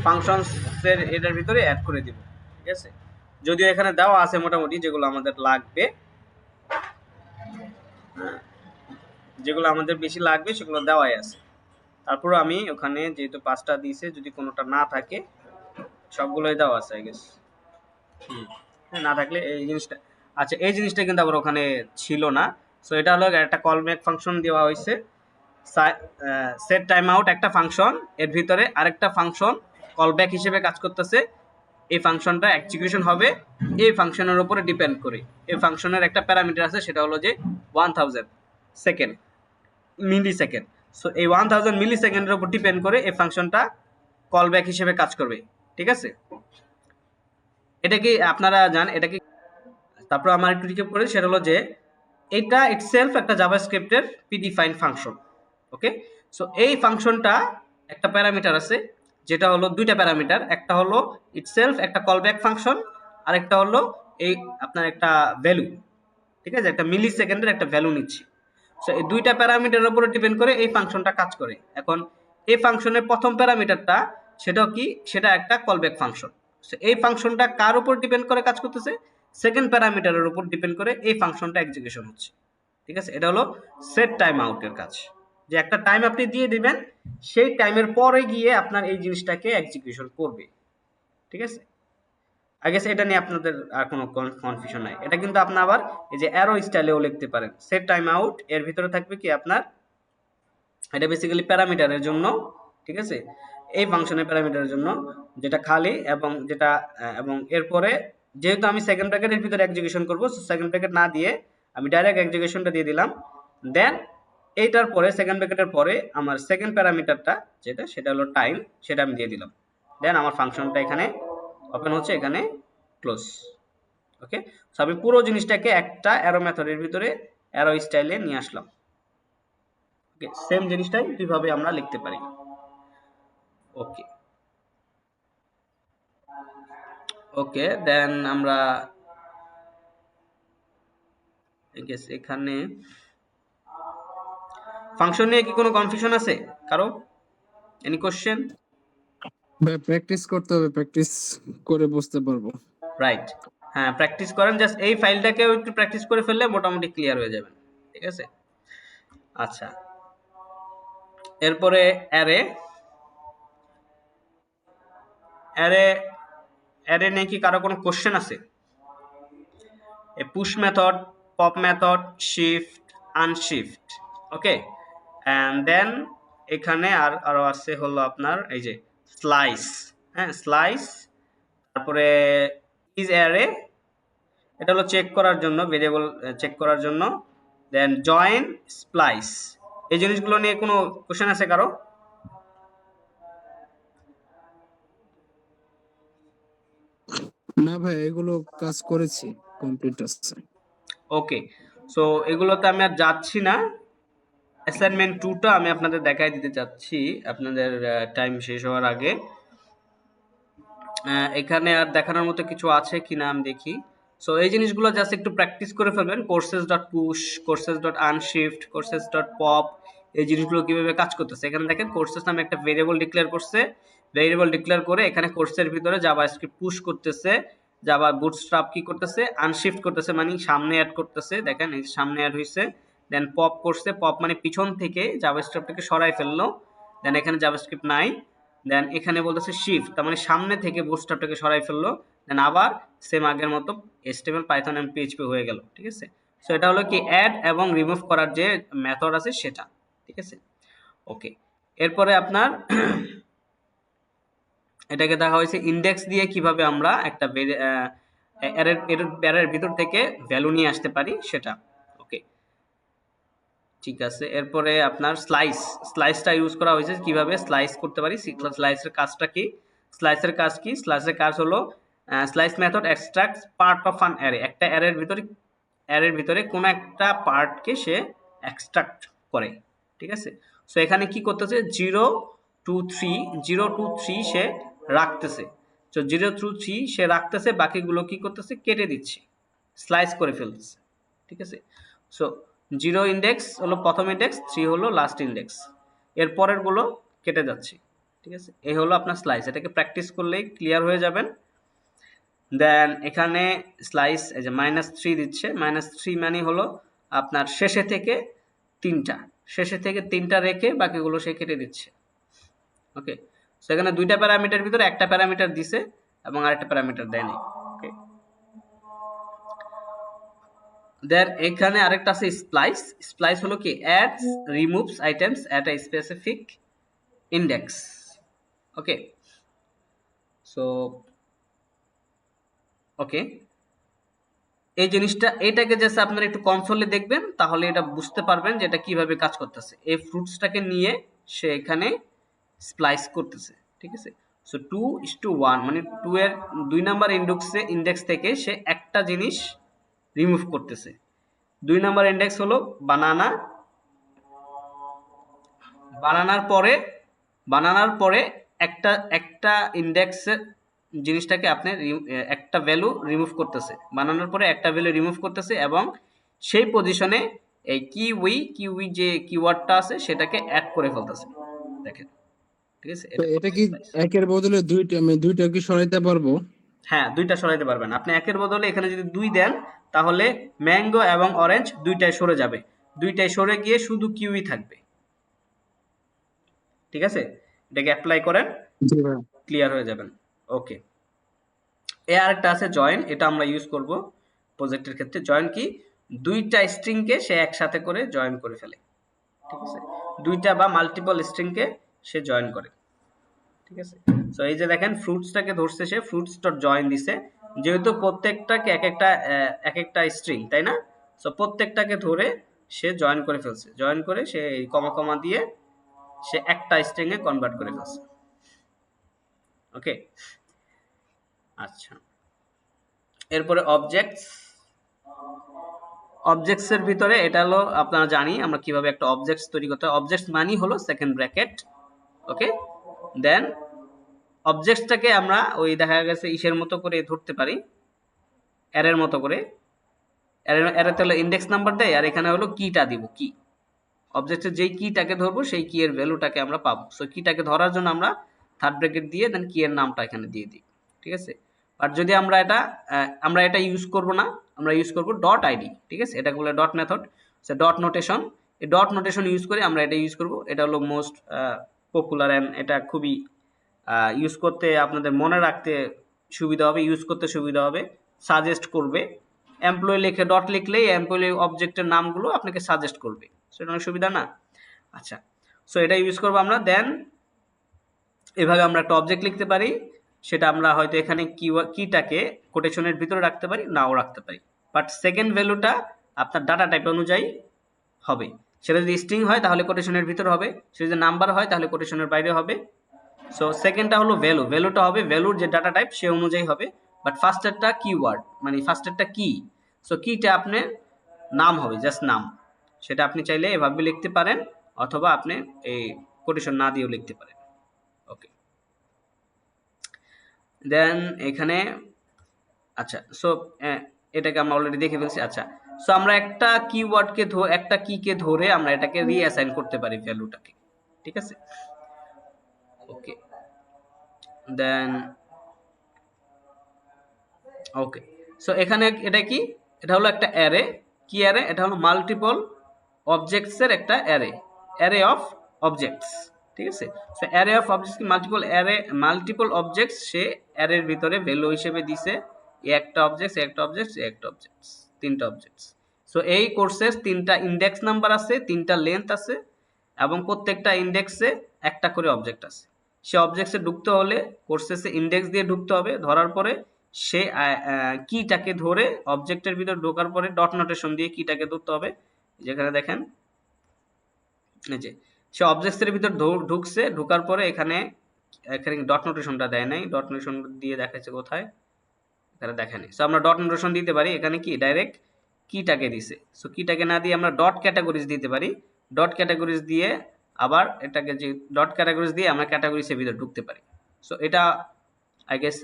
ফাংশনসের এটার ভিতরে অ্যাড করে দিব, ঠিক আছে। যদিও এখানে দেওয়া আছে মোটামুটি যেগুলো আমাদের লাগবে, যেগুলো আমাদের বেশি লাগবে সেগুলো দেওয়াই আছে। তারপর আমি ওখানে যেহেতু 5টা দিয়েছে, যদি কোনোটা না থাকে, সবগুলোই দেওয়া আছে আই গেস, না থাকলে এই জিনিসটা, আচ্ছা এই জিনিসটা কিন্তু আবার ওখানে ছিল না। সো এটা হলো একটা কল ব্যাক ফাংশন দেওয়া হয়েছে, সেট টাইম আউট একটা ফাংশন, এর ভিতরে আরেকটা ফাংশন কল ব্যাক হিসেবে কাজ করতেছে। এই ফাংশনটা এক্সিকিউশন হবে এই ফাংশনের উপরে ডিপেন্ড করে। এই ফাংশনের একটা প্যারামিটার আছে, সেটা হলো যে 1000 সেকেন্ড, মিলি সেকেন্ড। সো এই 1000 মিলি সেকেন্ডের উপর ডিপেন্ড করে এই ফাংশনটা কল ব্যাক হিসেবে কাজ করবে, ঠিক আছে। এটা কি আপনারা জান, এটা কি? তারপর আমার একটু রিক্যাপ করে, সেটা হলো যে এটা ইটসেলফ একটা জাভাস্ক্রিপ্টের প্রিডিফাইন্ড ফাংশন, ওকে। সো এই ফাংশনটা একটা প্যারামিটার আছে, যেটা হলো দুইটা প্যারামিটার, একটা হলো ইটসেলফ একটা কলব্যাক ফাংশন, আর একটা হলো এই আপনার একটা ভ্যালু, ঠিক আছে, একটা মিলি সেকেন্ডের একটা ভ্যালু নিচ্ছি। সো এই দুইটা প্যারামিটারের উপরে ডিপেন্ড করে এই ফাংশনটা কাজ করে। এখন এই ফাংশনের প্রথম প্যারামিটারটা সেটা কি, সেটা একটা কলব্যাক ফাংশন। সো এই ফাংশনটা কার উপর ডিপেন্ড করে কাজ করতেছে? সেকেন্ড প্যারামিটারের উপর ডিপেন্ড করে এই ফাংশনটা এক্সিকিউশন হচ্ছে, ঠিক আছে। এটা হলো সেট টাইম আউটের কাজ, যে একটা টাইম আপনি দিয়ে দিবেন, সেই টাইমের পরে গিয়ে আপনার এই জিনিসটাকে এক্সিকিউশন করবে, ঠিক আছে। আই গেস এটা নিয়ে আপনাদের আর কোনো কনফিউশন নাই। এটা কিন্তু আপনি আবার এই যে অ্যারো স্টাইলেও লিখতে পারেন, সেট টাইম আউট, এর ভিতরে থাকবে কি আপনার, এটা বেসিক্যালি প্যারামিটারের জন্য, ঠিক আছে, এই ফাংশনের প্যারামিটারের জন্য, যেটা খালি এবং যেটা এবং এরপরে যেহেতু আমি সেকেন্ড ব্র্যাকেটের ভিতরে এক্সিকিউশন করব, সেকেন্ড ব্র্যাকেট না দিয়ে আমি ডাইরেক্ট এক্সিকিউশনটা দিয়ে দিলাম। দেন এইটার পরে সেকেন্ড ব্র্যাকেটের পরে আমার সেকেন্ড প্যারামিটারটা যেটা, সেটা হলো টাইম, সেটা আমি দিয়ে দিলাম। দেন আমার ফাংশনটা এখানে ওপেন হচ্ছে, এখানে ক্লোজ, ওকে, সো আমি পুরো জিনিসটাকে একটা অ্যারো মেথডের ভিতরে অ্যারো স্টাইলে নিয়ে আসলাম। ওকে, সেম জিনিসটাই দুইভাবে আমরা লিখতে পারি। ওকে ওকে, দেন আমরা এখানে ফাংশন নিয়ে কি কোনো কনফিউশন আছে কারো? Any question? ভাই প্র্যাকটিস করতে হবে, প্র্যাকটিস করে বুঝতে পারবো। রাইট, হ্যাঁ প্র্যাকটিস করেন, জাস্ট এই ফাইলটাকেও একটু প্র্যাকটিস করে ফেললে মোটামুটি ক্লিয়ার হয়ে যাবেন। ঠিক আছে, আচ্ছা এরপরে অ্যারে অ্যারে অ্যারে নিয়ে কি কারো কোনো কোশ্চেন আছে? a push method, pop method, shift, unshift, okay, and then এখানে আরো আছে হলো আপনার এই যে স্লাইস, হ্যাঁ স্লাইস, তারপরে is array, এটা হলো চেক করার জন্য, ভেরিয়েবল চেক করার জন্য, দেন জয়েন, স্প্লাইস, এই জিনিসগুলো নিয়ে কোনো কোশ্চেন আছে কারো? না ভাই, এগুলো কাজ করেছি, কমপ্লিট আছে। ওকে, সো এগুলোতে আমি আর যাচ্ছি না, অ্যাসাইনমেন্ট 2টা আমি আপনাদের দেখাই দিতে চাচ্ছি আপনাদের টাইম শেষ হওয়ার আগে। এখানে আর দেখানোর মতো কিছু আছে কিনা আমি দেখি। সো এই জিনিসগুলো জাস্ট একটু প্র্যাকটিস করে ফেলবেন, courses dot push, courses dot unshift, courses dot pop, এই জিনিসগুলো কিভাবে কাজ করতেছে। এখানে দেখেন কোর্সেস নামে একটা ভেরিয়েবল ডিক্লেয়ার করছে, ভেরিয়েবল ডিক্লেয়ার করে এখানে কোর্সের ভিতরে জাভাস্ক্রিপ্ট পুশ করতেছে, জাভা বুটস্ট্র্যাপ কি করতেছে, আনশিফট করতেছে, মানে সামনে অ্যাড করতেছে, দেখেন এই সামনে অ্যাড হয়েছে, দেন পপ করছে, পপ মানে পিছন থেকে জাভাস্ক্রিপ্টটাকে সরাই ফেললো, দেন এখানে জাভাস্ক্রিপ্ট নাই, দেন এখানে বলতেছে শিফট, তার মানে সামনে থেকে বুটস্ট্র্যাপটাকে সরাই ফেললো, দেন আবার সেম আগের মতো HTML পাইথন এন্ড PHP হয়ে গেল। ঠিক আছে, সো এটা হলো কি অ্যাড এবং রিমুভ করার যে মেথড আছে সেটা। ঠিক আছে, ওকে, এরপরে আপনার এটাকে দেখা হয়েছে ইন্ডেক্স দিয়ে কিভাবে আমরা একটা অ্যারের ভিতর থেকে ভ্যালু নিয়ে আসতে পারি সেটা। ওকে, ঠিক আছে, এরপরে আপনার স্লাইসটা ইউজ করা হয়েছে, কিভাবে স্লাইস করতে পারি, স্লাইসের কাজটা কি, স্লাইসের কাজ কি, স্লাইসের কাজ হলো slice method extracts part of an array, একটা অ্যারের ভিতরে কোনো একটা পার্টকে সে এক্সট্রাক্ট করে। ঠিক আছে, সো এখানে কি করতেছে, 0 টু 3 সে রাখতেছে, তো 0 টু 3 সে রাখতেছে, বাকিগুলো কি করতেছে, কেটে দিচ্ছে, স্লাইস করে ফেলতেছে। ঠিক আছে, সো 0 ইন্ডেক্স হলো প্রথম ইন্ডেক্স, 3 হলো লাস্ট ইন্ডেক্স, এর পরের গুলো কেটে যাচ্ছে। ঠিক আছে, এই হলো আপনার স্লাইস, এটাকে প্র্যাকটিস করলেই ক্লিয়ার হয়ে যাবেন। দেন এখানে স্লাইস এই যে -3 দিচ্ছে, -3 মানে হলো আপনার শেষে থেকে তিনটা রেখে বাকিগুলো সে কেটে দিচ্ছে। ওকে, সো এখানে দুইটা প্যারামিটার ভিতরে একটা প্যারামিটার দিছে এবং আরেকটা প্যারামিটার দেয়নি। ওকে, দেন এখানে আরেকটা আছে স্প্লাইস হলো কি অ্যাডস রিমুভস আইটেমস এট আ স্পেসিফিক ইন্ডেক্স। ওকে, সো ওকে, এই জিনিসটা এটাকে জাস্ট আপনারা একটু কনসোলে দেখবেন, তাহলে এটা বুঝতে পারবেন যে এটা কিভাবে কাজ করতেছে। এই ফ্রুটসটাকে নিয়ে সে এখানে স্প্লাইস করতেছে। ঠিক আছে, সো 2:1 মানে 2 এর 2 নাম্বার ইন্ডেক্স থেকে সে একটা জিনিস রিমুভ করতেছে। 2 নাম্বার ইন্ডেক্স হলো বানানার পরে একটা ইন্ডেক্সের জিনিসটাকে আপনি একটা ভ্যালু রিমুভ করতেছে, বানানোর পরে একটা ভ্যালু রিমুভ করতেছে এবং সেই পজিশনে এই কিউই যে কিওয়ার্ডটা আছে সেটাকে অ্যাড করে ফেলতেছে। দেখেন, ঠিক আছে, তো এটা কি একের বদলে দুইটা, আমি দুইটা কি সরাইতে পারবো? হ্যাঁ দুইটা সরাইতে পারবেন আপনি, একের বদলে এখানে যদি 2 দেন তাহলে ম্যাঙ্গো এবং অরেঞ্জ দুইটাই সরে যাবে, দুইটাই সরে গিয়ে শুধু কিউই থাকবে। ঠিক আছে, এটাকে অ্যাপ্লাই করেন, জি ভাই। ক্লিয়ার হয়ে যাবেন। ওকে, আরেকটা আছে জয়েন, এটা আমরা ইউজ করব প্রজেক্টের ক্ষেত্রে। জয়েন কি, দুইটা স্ট্রিংকে সে একসাথে করে জয়েন করে ফেলে। ঠিক আছে, দুইটা বা মাল্টিপল স্ট্রিংকে সে জয়েন করে। ঠিক আছে, সো এই যে দেখেন ফ্রুটসটাকে ধরছে, সে ফ্রুটস ডট জয়েন দিছে, যেহেতু প্রত্যেকটাকে এক একটা স্ট্রিং, তাই না, সো প্রত্যেকটাকে ধরে সে জয়েন করে ফেলছে, জয়েন করে সে এই কমা দিয়ে সে একটা স্ট্রিং এ কনভার্ট করে ফেলছে। ওকে, আচ্ছা এরপরে অবজেক্টস এর ভিতরে এটা হলো আপনারা জানি আমরা কিভাবে একটা অবজেক্টস তৈরি করতে হয়। অবজেক্টস মানে হলো সেকেন্ড ব্র্যাকেট, ওকে। দেন অবজেক্টসটাকে আমরা ওই দেখা গেছে ইসের মতো করে ধরতে পারি, অ্যারের মতো করে। অ্যারেতে হলো ইন্ডেক্স নাম্বার দেয়, আর এখানে হলো কিটা দিব, কি অবজেক্টের যেই কিটাকে ধরবো সেই কি এর ভ্যালুটাকে আমরা পাবো। সো কিটাকে ধরার জন্য আমরা থার্ড ব্র্যাকেট দিয়ে দেন কি এর নামটা এখানে দিয়ে দিই, ঠিক আছে। আর যদি আমরা এটা ইউজ করব না, আমরা ইউজ করব ডট আইডি, ঠিক আছে। এটা বলে dot method, so dot notation. এই ডট নোটেশন ইউজ করে আমরা এটা ইউজ করব। এটা হলো মোস্ট পপুলার এন্ড এটা খুবই ইউজ করতে আপনাদের মনে রাখতে সুবিধা হবে, ইউজ করতে সুবিধা হবে, সাজেস্ট করবে। এমপ্লয়ি লিখে ডট লিখলেই এমপ্লয়ি অবজেক্টের নামগুলো আপনাকে সাজেস্ট করবে, সেটা অনেক সুবিধা না। আচ্ছা, সো এটা ইউজ করবো আমরা। দেন এভাবে আমরা একটা অবজেক্ট লিখতে পারি, সেটা আমরা হয়তো এখানে কিটাকে কোটেশনের ভিতরে রাখতে পারি, নাও রাখতে পারি, বাট সেকেন্ড ভ্যালুটা আপনার ডাটা টাইপ অনুযায়ী হবে। সেটা যদি স্ট্রিং হয় তাহলে কোটেশনের ভিতরে হবে, সেটা যদি নাম্বার হয় তাহলে কোটেশনের বাইরে হবে। সো সেকেন্ডটা হলো ভ্যালুটা হবে ভ্যালুর যে ডাটা টাইপ সে অনুযায়ী হবে, বাট ফার্স্টেরটা কিওয়ার্ড মানে ফার্স্টেরটা কি, সো কিটা আপনার নাম হবে, জাস্ট নাম। সেটা আপনি চাইলে এভাবে লিখতে পারেন, অথবা আপনি এই কোটেশন না দিয়েও লিখতে পারেন, ওকে। দেন এখানে আচ্ছা, সো এটাকে আমরা অলরেডি দেখে ফেলছি। আচ্ছা, সো আমরা একটা কিওয়ার্ডকে একটা কিকে ধরে আমরা এটাকে রিঅ্যাসাইন করতে পারি ভ্যালুটাকে, ঠিক আছে, ওকে। দেন ওকে, সো এখানে এটা কি, এটা হলো একটা অ্যারে। কি অ্যারে? এটা হলো মাল্টিপল অবজেক্টসের একটা অ্যারে অফ অবজেক্টস, ঠিক আছে। সো অ্যারে অফ অবজেক্টস কি মাল্টিপল অবজেক্টস সে অ্যারের ভিতরে ভ্যালু হিসেবে দিছে, একটা অবজেক্টস, তিনটা অবজেক্টস। সো এই কোর্সের তিনটা ইন্ডেক্স নাম্বার আছে, তিনটা লেন্থ আছে, এবং প্রত্যেকটা ইন্ডেক্সে একটা করে অবজেক্ট আছে। সে অবজেক্টসে ঢুকতে হলে কোর্সেসে ইন্ডেক্স দিয়ে ঢুকতে হবে, ধরার পরে সে কিটাকে ধরে অবজেক্টের ভিতর ঢোকার পরে ডট নোটেশন দিয়ে কিটাকে ধরতে হবে। যেখানে দেখেন এই যে সে অবজেক্টসের ভিতর ঢুকছে, ঢোকার পরে এখানে ডট নোটেশনটা দেয় নাই, ডট নোটেশন দিয়ে দেখাচ্ছে কোথায়, এখানে দেখেনি। সো আমরা ডট নোটেশন দিতে পারি, এখানে কি ডাইরেক্ট কিটাকে দিছে। সো কিটাকে না দিয়ে আমরা ডট ক্যাটাগরিজ দিতে পারি, ডট ক্যাটাগরিজ দিয়ে আবার এটাকে যে ডট ক্যাটাগরিজ দিয়ে আমরা ক্যাটাগরিজের ভিতর ঢুকতে পারি। সো এটা আই গেস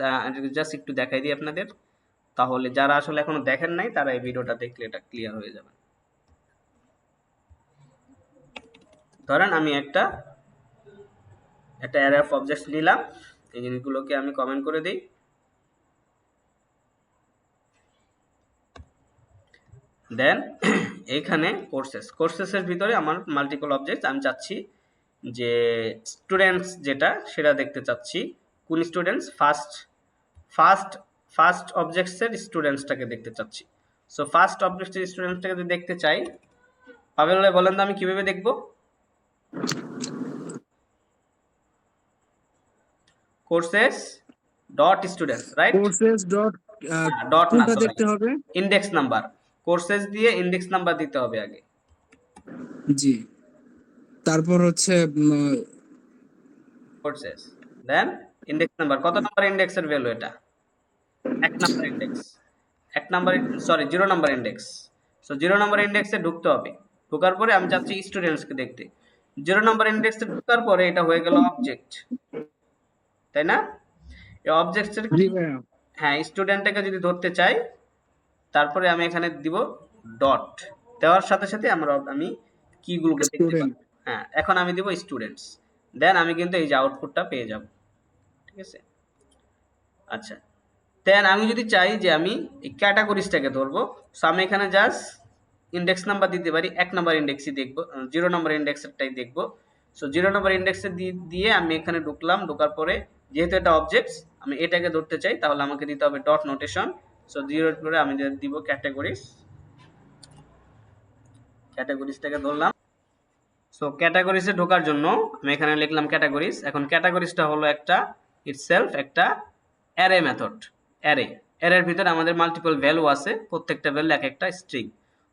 জাস্ট একটু দেখাই দিই আপনাদের, তাহলে যারা আসলে এখনো দেখেন নাই তারা এই ভিডিওটা দেখলে এটা ক্লিয়ার হয়ে যাবে। ধরেন আমি একটা অ্যারে অফ অবজেক্টস নিলাম, এই জিনিসগুলোকে আমি কমেন্ট করে দিই। দেন এইখানে কোর্সেসের ভিতরে আমার মাল্টিপল অবজেক্টস, আমি চাচ্ছি যে স্টুডেন্টস যেটা সেটা দেখতে চাচ্ছি। কোন স্টুডেন্টস? ফার্স্ট অবজেক্টসের স্টুডেন্টসটাকে দেখতে চাচ্ছি। সো ফার্স্ট অবজেক্টের স্টুডেন্টসটাকে যদি দেখতে চাই, পাবেল ভাই বলেন তো আমি কিভাবে দেখব? Courses dot students, right? Courses dot dot না, কোনটা সরি, দেখতে হবে? Index number. কোর্সেস দিয়ে ইন্ডেক্স নাম্বার দিতে হবে আগে। জি, তারপর হচ্ছে কোর্সেস, দেন ইন্ডেক্স নাম্বার। কত নাম্বার ইন্ডেক্সের ভ্যালু এটা? 1 নাম্বার ইন্ডেক্স, 0 নাম্বার ইন্ডেক্স। সো 0 নাম্বার ইন্ডেক্সে ঢুকতে হবে, ঢোকার পরে আমি চাচ্ছি স্টুডেন্টসকে দেখতে। 0 নাম্বার ইন্ডেক্সে ঢোকার পরে এটা হয়ে গেল অবজেক্ট, তাই না? এই অবজেক্টের জি ভাইয়া, হ্যাঁ, স্টুডেন্টটাকে যদি ধরতে চাই, তারপরে আমি এখানে দিব ডট, দেওয়ার সাথে সাথে আমি কিগুলোকে দেখতে স্টুডেন্ট। পাবো। হ্যাঁ, এখন আমি দিব স্টুডেন্টস, দেন আমি কিন্তু এই যে আউটপুটটা পেয়ে যাব, ঠিক আছে। আচ্ছা, দেন আমি যদি চাই যে আমি এই ক্যাটাগরিজটাকে ধরবো, সো আমি এখানে জাস্ট ইন্ডেক্স নাম্বার দিতে পারি, 1 নাম্বার ইন্ডেক্সই দেখবো, 0 নাম্বার ইন্ডেক্সেরটাই দেখবো। সো 0 নাম্বার ইন্ডেক্সে দিয়ে আমি এখানে ঢুকলাম, ঢোকার পরে যেহেতু এটা অবজেক্টস আমি এটাকে ধরতে চাই, তাহলে আমাকে দিতে হবে ডট নোটেশন। সো 0 করে আমি দিব ক্যাটাগরিজটাকে ধরলাম। সো ক্যাটাগরিজে ঢোকার জন্য আমি এখানে লিখলাম ক্যাটাগরিজ। এখন ক্যাটাগরিজটা হলো একটা একটা অ্যারে মেথড। অ্যারের ভিতরে আমাদের মাল্টিপল ভ্যালু আছে, প্রত্যেকটা ভ্যালু এক একটা স্ট্রিং।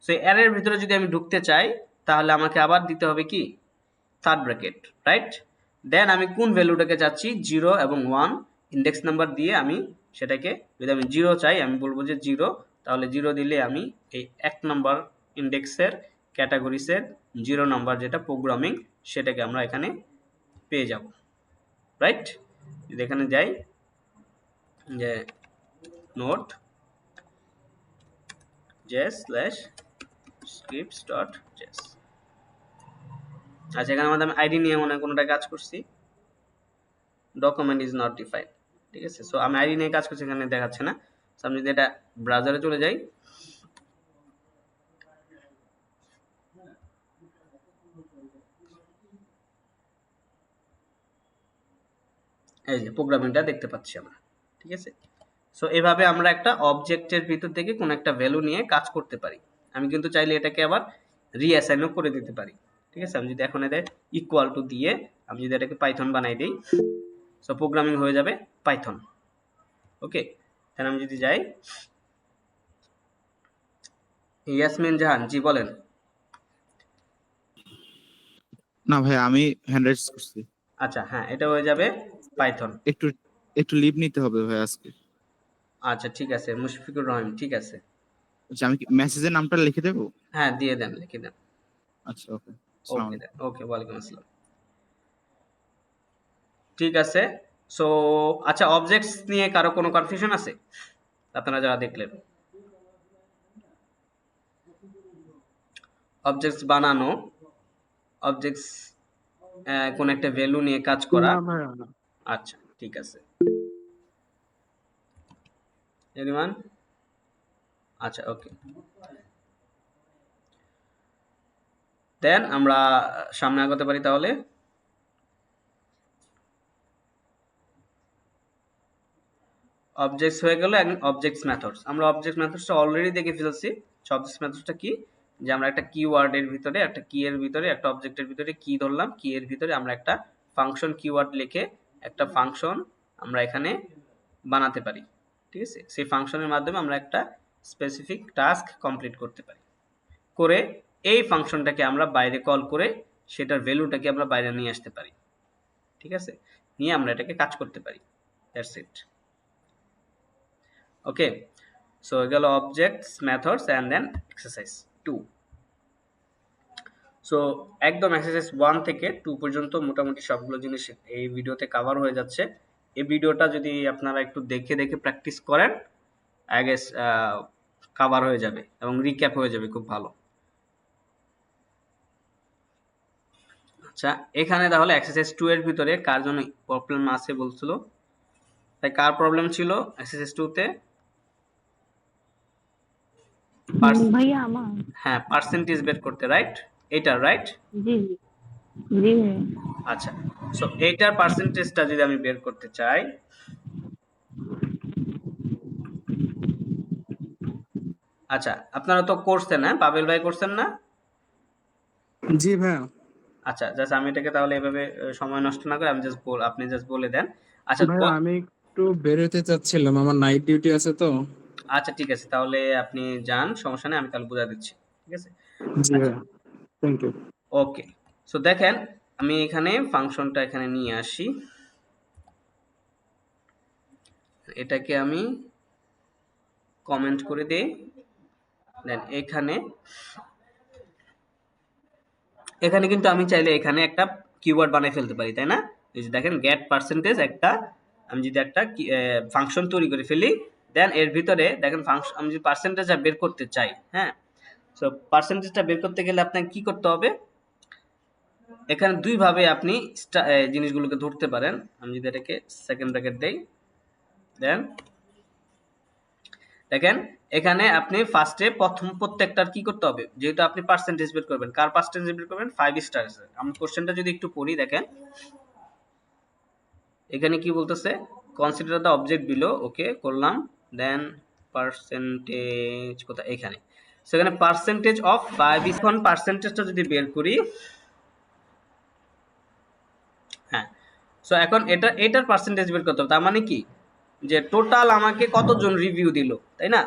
সো এই অ্যারের ভিতরে যদি আমি ঢুকতে চাই, তাহলে আমাকে আবার দিতে হবে কি থার্ড ব্র্যাকেট, রাইট? দেন আমি কোন ভ্যালুটাকে চাচ্ছি 0 এবং 1 ইন্ডেক্স নাম্বার দিয়ে আমি সেটাকে যদি আমি 0 চাই, আমি বলবো যে 0, তাহলে 0 দিলে আমি এই 1 নাম্বার ইন্ডেক্সের ক্যাটাগরিসের 0 নাম্বার যেটা প্রোগ্রামিং, সেটাকে আমরা এখানে পেয়ে যাব, রাইট? যদি এখানে যাই যে নোট js/scripts.js, আচ্ছা এখানে আমাদের আমি আইডি নিয়ে মনে হয় কোনোটা কাজ করছি, ডকুমেন্ট ইজ নট ডিফাইন্ড, ঠিক আছে? সো আমি আইডি নিয়ে কাজ করছি, এখানে দেখাচ্ছে না। সো আমি যদি এটা ব্রাউজারে চলে যাই, এই যে প্রোগ্রামিংটা দেখতে পাচ্ছি আমরা, ঠিক আছে? সো এভাবে আমরা একটা অবজেক্টের ভিতর থেকে কোনো একটা ভ্যালু নিয়ে কাজ করতে পারি। আমি কিন্তু চাইলে এটাকে আবার রিঅ্যাসাইনও করে দিতে পারি, ঠিক আছে? আমি যদি এখন এদের ইকুয়াল টু দিয়ে আমি যদি এটাকে পাইথন বানাই দিই, সো প্রোগ্রামিং হয়ে যাবে পাইথন। ওকে, তাহলে আমি যদি যাই, ইয়াসমিন জাহান জি বলেন। না ভাই, আমি হ্যান্ড রাইজ করছি। আচ্ছা হ্যাঁ, এটা হয়ে যাবে পাইথন। একটু একটু লিভ নিতে হবে ভাই আজকে। আচ্ছা ঠিক আছে, মুশফিকুর রহিম, ঠিক আছে। আচ্ছা, আমি মেসেজের নামটা লিখে দেবো? হ্যাঁ দিয়ে দেন, লিখে দেন। আচ্ছা, ওকে। আসসালামু ওকে আলাইকুম। দেন, ওকে, ওয়ালাইকুম আসসালাম। ঠিক আছে। সো আচ্ছা, অবজেক্টস নিয়ে কারো কোনো কনফিউশন আছে? আপনারা যারা দেখলেন, অবজেক্টস বানানো, অবজেক্টস কোন একটা ভ্যালু নিয়ে কাজ করা। আচ্ছা ঠিক আছে, এনিওয়ান? আচ্ছা ওকে, দেন আমরা সামনে আগাতে পারি তাহলে। অবজেক্টস হয়ে গেল, এখন অবজেক্টস মেথডস। আমরা অবজেক্ট মেথডসটা অলরেডি দেখে ফেলছি। অবজেক্ট মেথডসটা কি, যে আমরা একটা কিওয়ার্ডের ভিতরে, একটা কি এর ভিতরে, একটা অবজেক্টের ভিতরে কি ধরলাম, কি এর ভিতরে আমরা একটা ফাংশন কিওয়ার্ড লিখে একটা ফাংশন আমরা এখানে বানাতে পারি, ঠিক আছে? সেই ফাংশনের মাধ্যমে আমরা একটা স্পেসিফিক টাস্ক কমপ্লিট করতে পারি, করে এই ফাংশনটাকে আমরা বাইরে কল করে সেটার ভ্যালুটাকে আমরা বাইরে নিয়ে আসতে পারি, ঠিক আছে? নিয়ে আমরা এটাকে কাজ করতে পারি, দ্যাটস ইট। ওকে, সো গেল objects, methods and then exercise 2। সো একদম এক্সারসাইজ 1 থেকে 2 পর্যন্ত মোটামুটি সবগুলো জিনিস এই ভিডিওতে কভার হয়ে যাচ্ছে। এই ভিডিওটা যদি আপনারা একটু দেখে দেখে প্র্যাকটিস করেন, আই গেস কভার হয়ে যাবে এবং রিক্যাপ হয়ে যাবে খুব ভালো। আচ্ছা, এখানে তাহলে এক্সারসাইজ 2 এর ভিতরে কার জন্য প্রবলেম আছে বলছিল? তাই কার প্রবলেম ছিল এক্সারসাইজ 2 তে? ভাইয়া আমার। হ্যাঁ, পার্সেন্টেজ বের করতে, রাইট? এটা রাইট? জি জি জি ভাইয়া। আচ্ছা, সো এইটার পার্সেন্টেজটা যদি আমি বের করতে চাই, আচ্ছা আপনারা তো করছেন, হ্যাঁ পাবেল ভাই করছেন না? জি ভাইয়া। আচ্ছা জাস্ট আমি এটাকে তাহলে এভাবে সময় নষ্ট না করে আমি জাস্ট আপনি জাস্ট বলে দেন। আচ্ছা ভাইয়া আমি একটু বেরোতে চাচ্ছিলাম, আমার নাইট ডিউটি আছে তো। আচ্ছা ঠিক আছে, তাহলে আপনি যান, সমস্যা নেই, আমি তাহলে বুঝা দিচ্ছি, ঠিক আছে? জি ভাইয়া, থ্যাংক ইউ। ওকে, সো দেখেন আমি এখানে ফাংশনটা এখানে নিয়ে আসি, এটাকে আমি কমেন্ট করে দেই, দেন এখানে কিন্তু আমি চাইলে এখানে একটা কিওয়ার্ড বানিয়ে ফেলতে পারি, তাই না? এই যে দেখেন গেট পার্সেন্টেজ, একটা আমি যদি একটা ফাংশন তৈরি করে ফেলি, দেন এর ভিতরে দেখেন ফাংশন, আমি যদি পার্সেন্টেজটা বের করতে চাই, হ্যাঁ, সো পার্সেন্টেজটা বের করতে গেলে আপনাকে কি করতে হবে? এখানে দুই ভাবে আপনি জিনিসগুলোকে ধরতে পারেন। আমি যদি এটাকে সেকেন্ড ব্র্যাকেট দেই, দেন দেখেন এখানে আপনি ফার্স্টে প্রথম প্রত্যেকটার কি করতে হবে, যেহেতু আপনি পার্সেন্টেজ বের করবেন, কার পার্সেন্টেজ বের করবেন? 5 স্টার। আমি কোশ্চেনটা যদি একটু পড়ি, দেখেন এখানে কি বলতেছে, কনসিডার দ্য অবজেক্ট বিলো, ওকে করলাম, দেন পার্সেন্টেজ কোথায়, এখানে। সেখানে পার্সেন্টেজ অফ 5, এখন পার্সেন্টেজটা যদি বের করি, হ্যাঁ, সো এখন এটার পার্সেন্টেজ বের করতে হবে। তার মানে কি, যে টোটাল আমাকে কতজন রিভিউ দিল, তাই না?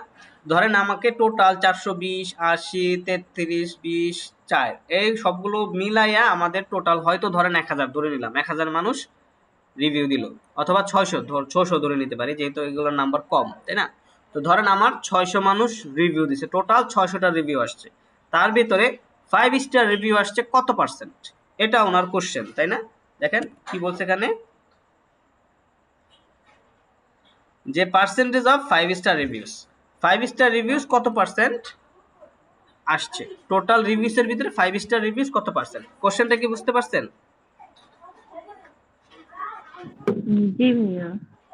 ধরেন আমাকে টোটাল 420, 80, 33, 20, 4 এই সবগুলো মিলাইয়া আমাদের টোটাল হয়তো ধরেন 1000 ধরে নিলাম, 1000 মানুষ রিভিউ দিল, অথবা 600 ধরে নিতে পারি যেহেতু এগুলোর নাম্বার কম, তাই না? তো ধরেন আমার 600 মানুষ রিভিউ দিছে, টোটাল 600টা রিভিউ আসছে, তার ভিতরে 5 স্টার রিভিউ আসছে কত পার্সেন্ট, এটা ওনার কোশ্চেন, তাই না? দেখেন কি বলছে এখানে, যে percentage of 5 star reviews, 5 star reviews কত পার্সেন্ট আসছে, টোটাল রিভিউস এর ভিতরে 5 স্টার রিভিউস কত পার্সেন্ট, কোশ্চেনটা কি বুঝতে পারছেন? জি ভাইয়া।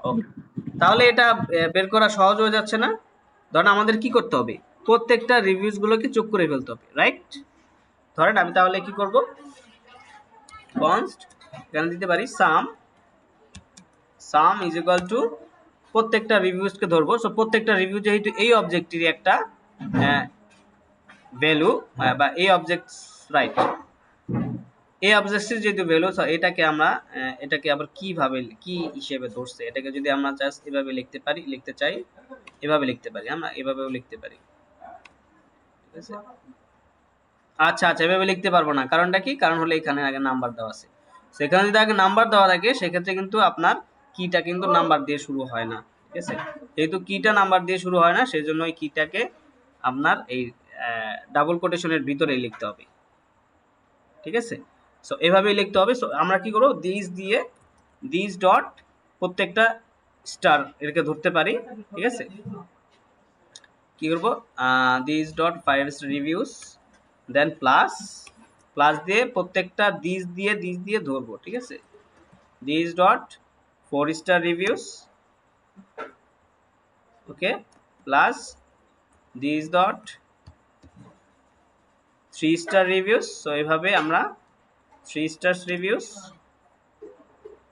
ওকে, তাহলে এটা বের করা সহজ হয়ে যাচ্ছে না? ধরেন আমাদের কি করতে হবে, প্রত্যেকটা রিভিউস গুলোকে যোগ করে ফেলতে হবে, রাইট? ধরেন আমি তাহলে কি করব, কনস্ট এখানে দিতে পারি সাম ইজ ইকুয়াল টু প্রত্যেকটা রিভিউসকে ধরবো, সো প্রত্যেকটা রিভিউ যেহেতু এই অবজেক্টেরই একটা ভ্যালু বা এই অবজেক্ট, রাইট, এই অবজেক্টের যেহেতু ভ্যালু, এটাকে আমরা এটাকে আবার কিভাবে কি হিসেবে ধরছে, এটাকে যদি আমরা জাস্ট এভাবে লিখতে চাই, এভাবে লিখতে পারি, আমরা এভাবেও লিখতে পারি, ঠিক আছে? আচ্ছা আচ্ছা, এভাবে লিখতে পারবো না, কারণটা কি, কারণ হলো এখানে আগে নাম্বার দেওয়া আছে, সেখানে যদি আগে নাম্বার দেওয়া থাকে সেক্ষেত্রে কিন্তু আপনার কিটা কিন্তু নাম্বার দিয়ে শুরু হয় না, ঠিক আছে? যেহেতু কিটা নাম্বার দিয়ে শুরু হয় না, সেই জন্য এই কিটাকে আপনার এই ডাবল কোটেশনের ভিতরেই লিখতে হবে, ঠিক আছে? সো এভাবেই লিখতে হবে। সো আমরা কি করব, দিস ডট প্রত্যেকটা স্টার এটাকে ধরতে পারি, ঠিক আছে? কি করব, this dot 5 star reviews, then plus দিয়ে প্রত্যেকটা দিস দিয়ে ধরবো, ঠিক আছে? This dot 4 star reviews, okay, plus this dot 3 star reviews. So এইভাবে আমরা 3 স্টার রিভিউস,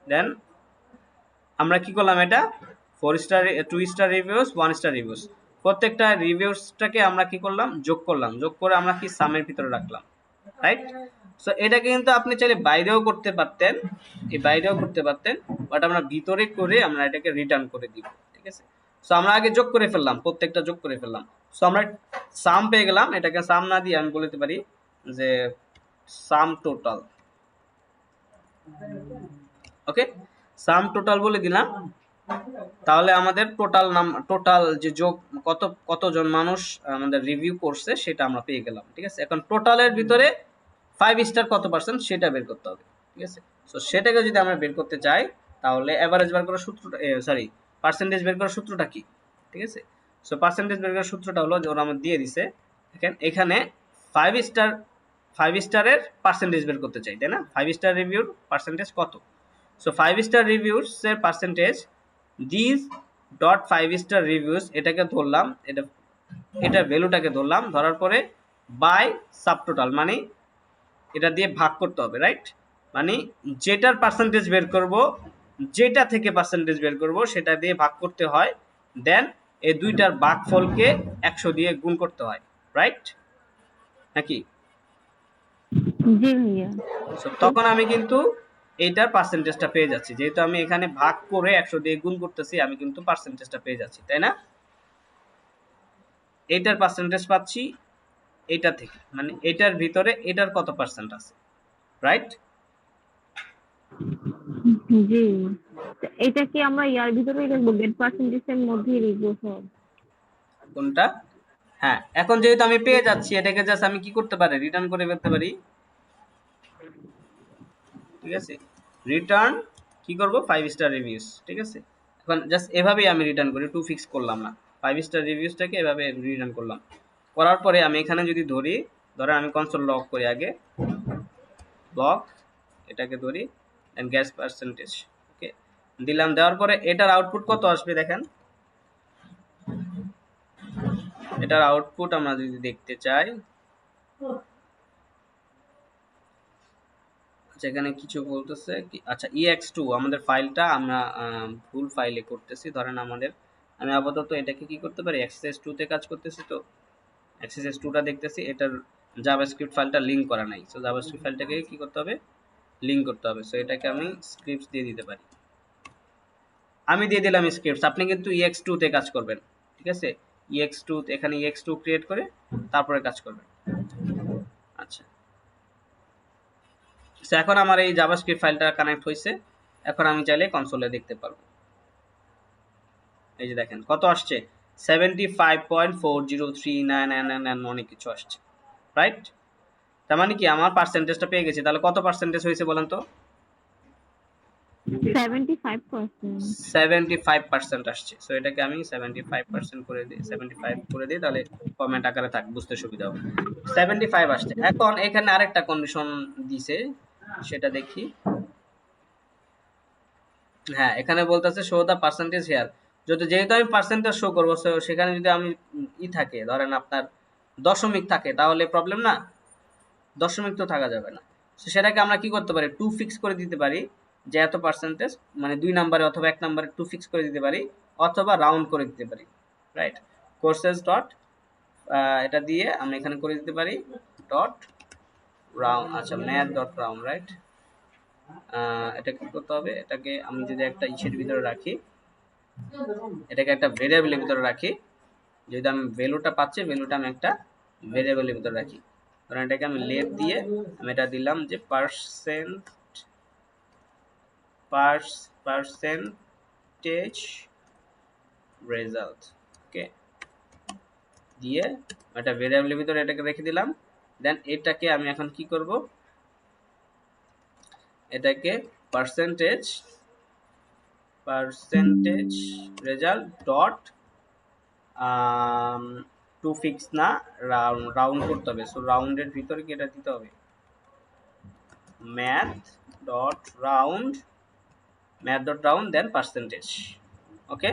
দেন আমরা কি করলাম, এটা 4 star 2 star reviews 1 star reviews, প্রত্যেকটা রিভিউসটাকে আমরা কি করলাম, যোগ করে আমরা কি সামের ভিতরে রাখলাম, রাইট? সো এটাকে কিন্তু আপনি চাইলে বাইরেও করতে পারতেন, বাট আমরা ভিতরে করে আমরা এটাকে রিটার্ন করে দিব, ঠিক আছে? সো আমরা আগে যোগ করে ফেললাম, প্রত্যেকটা যোগ করে ফেললাম, সো আমরা সাম পেয়ে গেলাম, এটাকে সাম না দিয়ে আমি বলতে পারি যে সাম টোটাল, ওকে, সাম টোটাল বলে দিলাম, তাহলে আমাদের টোটাল যে যোগ কতজন মানুষ আমাদের রিভিউ করছে সেটা আমরা পেয়ে গেলাম, ঠিক আছে? এখন টোটালের ভিতরে 5 স্টার কত পার্সেন্ট সেটা বের করতে হবে, ঠিক আছে? সো সেটাকে যদি আমরা বের করতে চাই তাহলে এভারেজ বের করার সূত্রটা, পার্সেন্টেজ বের করার সূত্রটা কি, ঠিক আছে? সো পার্সেন্টেজ বের করার সূত্রটা হলো যে ওরা আমাদের দিয়ে দিছে, দেখেন এখানে 5 স্টারের পার্সেন্টেজ বের করতে চাই, তাই না? 5 স্টার রিভিউর পার্সেন্টেজ কত, সো 5 স্টার রিভিউস এর percentage this dot 5 star reviews, এটাকে ধরলাম, এটা ভ্যালুটাকে ধরলাম, ধরার পরে বাই সাবটোটাল, মানে এটা দিয়ে ভাগ করতে হবে, রাইট? মানে যেটার পার্সেন্টেজ বের করব, যেটা থেকে পার্সেন্টেজ বের করব সেটা দিয়ে ভাগ করতে হয়, দেন এই দুইটার ভাগফলকে 100 দিয়ে গুণ করতে হয়, রাইট নাকি? জি ভাইয়া। সো তখন আমি কিন্তু এইটার পার্সেন্টেজটা পেয়ে যাচ্ছি, যেহেতু আমি এখানে ভাগ করে 100 দিয়ে গুণ করতেছি, আমি কিন্তু পার্সেন্টেজটা পেয়ে যাচ্ছি, তাই না? এইটার পার্সেন্টেজ পাচ্ছি এটা থেকে, মানে এটার ভিতরে এটার কত পার্সেন্ট আছে, রাইট? জি, তো এটা কি আমরা ইয়ার ভিতরেই লিখবো, গেট পার্সেন্টেজের মধ্যেই লিখবো সব? কোনটা? হ্যাঁ, এখন যেহেতু আমি পেয়ে যাচ্ছি, এটাকে জাস্ট আমি কি করতে পারি, রিটার্ন করে ফেলতে পারি, ঠিক আছে? রিটার্ন কি করব, 5 স্টার রিভিউস, ঠিক আছে? এখন জাস্ট এভাবেই আমি রিটার্ন করি, টু ফিক্স করলাম না, 5 স্টার রিভিউসটাকে এভাবে রিটার্ন করলাম, করার পরে আমি এখানে যদি ধরেন আমি কনসোল লগ করি, আগে লগ এটাকে ধরি, এন্ড গ্যাস পার্সেন্টেজ, ওকে, দিলাম, দেওয়ার পরে এটার আউটপুট কত আসবে দেখেন, এটার আউটপুট আমরা যদি দেখতে চাই, এখানে কিছু বলতেছে কি, আচ্ছা ex2 আমাদের ফাইলটা আমরা ভুল ফাইলে করতেছি, ধরেন আমি আপাতত এটাকে কি করতে পারি, access2 তে কাজ করতেছি, তো access2 টা দেখতেছি, এটার জাভাস্ক্রিপ্ট ফাইলটা লিংক করা নাই, সো জাভাস্ক্রিপ্ট ফাইলটাকে কি করতে হবে, লিংক করতে হবে, সো এটাকে আমি স্ক্রিপ্টস দিয়ে দিতে পারি, আমি দিয়ে দিলাম স্ক্রিপ্টস, আপনি কিন্তু ex2 তে কাজ করবেন, ঠিক আছে? ex2 এখানে ex2 ক্রিয়েট করে তারপরে কাজ করবেন, আচ্ছা। সো এখন আমার এই জাভাস্ক্রিপ্ট ফাইলটা কানেক্ট হয়েছে, এখন আমি চাইলে কনসোলে দেখতে পারবো। এই যে দেখেন কত আসছে, 75.403999 অনেক কিছু আসছে, রাইট? তার মানে কি আমার পার্সেন্টেজটা পেয়ে গেছি। তাহলে কত পার্সেন্টেজ হয়েছে বলেন তো? 75%। 75% আসছে। সো এটাকে আমি 75% করে দিই, 75 করে দিই, তাহলে কমেন্ট আকারে থাক, বুঝতে সুবিধা হবে। 75 আসছে। এখন এখানে আরেকটা কন্ডিশন দিছে, সেটা দেখি। হ্যাঁ, এখানে বলতেছে শো দা পার্সেন্টেজ হেয়ার। যেহেতু আমি পার্সেন্টেজ শো করবো, সেখানে যদি আমি থাকে, ধরেন আপনার দশমিক থাকে, তাহলে প্রবলেম না? দশমিক তো থাকা যাবে না। সেটাকে আমরা কি করতে পারি, 2 ফিক্স করে দিতে পারি, যে এত পার্সেন্টেজ, মানে 2 নম্বরে অথবা 1 নম্বরে 2 ফিক্স করে দিতে পারি, অথবা রাউন্ড করে দিতে পারি, রাইট? কোর্সেস ডট এটা দিয়ে আমরা এখানে করে দিতে পারি ডট রাউন্ড। আচ্ছা, ম্যাথ ডট রাউন্ড, রাইট? এটা কি করতে হবে, এটাকে আমি যদি একটা ইসের ভিতরে রাখি, এটাকে একটা ভেরিয়েবলের ভিতরে রাখি, যদি আমি ভ্যালুটা পাচ্ছি, ভ্যালুটা আমি একটা ভেরিয়েবলের ভিতরে রাখি। ধরেন এটাকে আমি লেট দিয়ে আমি এটা দিলাম যে পার্সেন্টেজ রেজাল্ট, ওকে, দিয়ে এটা ভেরিয়েবলের ভিতরে এটাকে রেখে দিলাম। দেন এটাকে আমি এখন কি করব, এটাকে percentage result dot to fix না, রাউন্ড করতে হবে। সো রাউন্ডের ভিতরে কি এটা দিতে হবে, ম্যাথ ডট রাউন্ড দেন পার্সেন্টেজ, ওকে।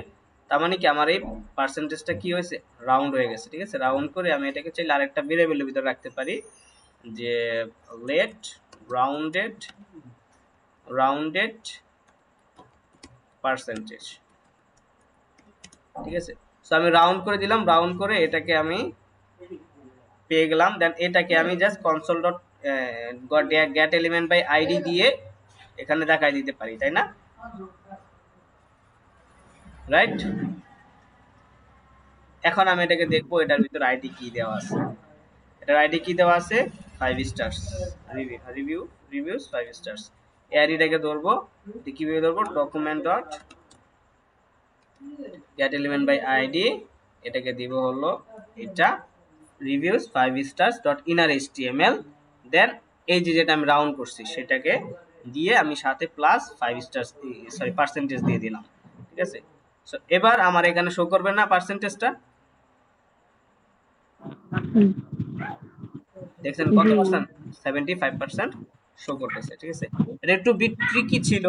তার মানে কি আমার এই পার্সেন্টেজটা কি হয়েছে, রাউন্ড হয়ে গেছে, ঠিক আছে? রাউন্ড করে আমি এটাকে চাইলে আরেকটা ভেরিয়েবলের ভিতরে রাখতে পারি, যে লেট রাউন্ডেড পার্সেন্টেজ, ঠিক আছে? সো আমি রাউন্ড করে দিলাম, রাউন্ড করে এটাকে আমি পেয়ে গেলাম। দেন এটাকে আমি just console dot get element by ID দিয়ে এখানে দেখাই দিতে পারি, তাই না? রাইট? এখন আমি এটাকে দেখবো এটার ভিতরে আইডি কি দেওয়া আছে। এটার আইডি কি দেওয়া আছে, 5 স্টারস, রিভিউস 5 স্টারস। এই আইডিটাকে ধরবো, কিভাবে ধরবো, document dot get element by ID, এটাকে দিব হলো এটা reviews 5 stars dot inner HTML. Then এই যেটা আমি রাউন্ড করছি সেটাকে দিয়ে আমি সাথে প্লাস 5 স্টারস, সরি পার্সেন্টেজ দিয়ে দিলাম, ঠিক আছে? সো এবার আমার এখানে শো করবে না পার্সেন্টেজটা, দেখছেন কত পার্সেন্ট, 75% শো করতেছে, ঠিক আছে? এটা একটু বিট ট্রিকি ছিল,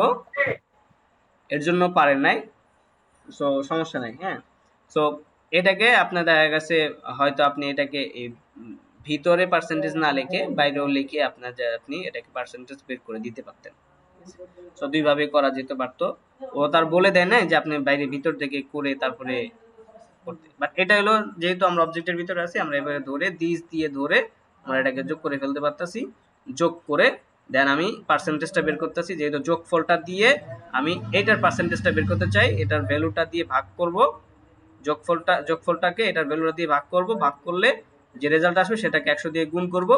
এর জন্য পারেন নাই, সো সমস্যা নাই। হ্যাঁ, সো এটাকে আপনার দেখা গেছে হয়তো আপনি এটাকে ভিতরে পার্সেন্টেজ না লিখে বাইরেও লিখে আপনি এটাকে পার্সেন্টেজ বের করে দিতে পারতেন। সো দুইভাবে করা যেতে পারতো। ও তার বলে দেয় না যে আপনি বাইরে ভিতর থেকে করে তারপরে করতে, বাট এটা হলো যেহেতু আমরা অবজেক্টের ভিতরে আছি, আমরা এবারে ধরে দিস দিয়ে ধরে আমরা এটাকে যোগ করে ফেলতে পারতাছি। যোগ করে দেন আমি পার্সেন্টেজটা বের করতেছি, যেহেতু যোগফলটা দিয়ে আমি এটার পার্সেন্টেজটা বের করতে চাই, এটার ভ্যালুটা দিয়ে ভাগ করব, যোগফলটাকে এটার ভ্যালুটা দিয়ে ভাগ করব, ভাগ করলে যে রেজাল্ট আসবে সেটাকে 100 দিয়ে গুণ করব,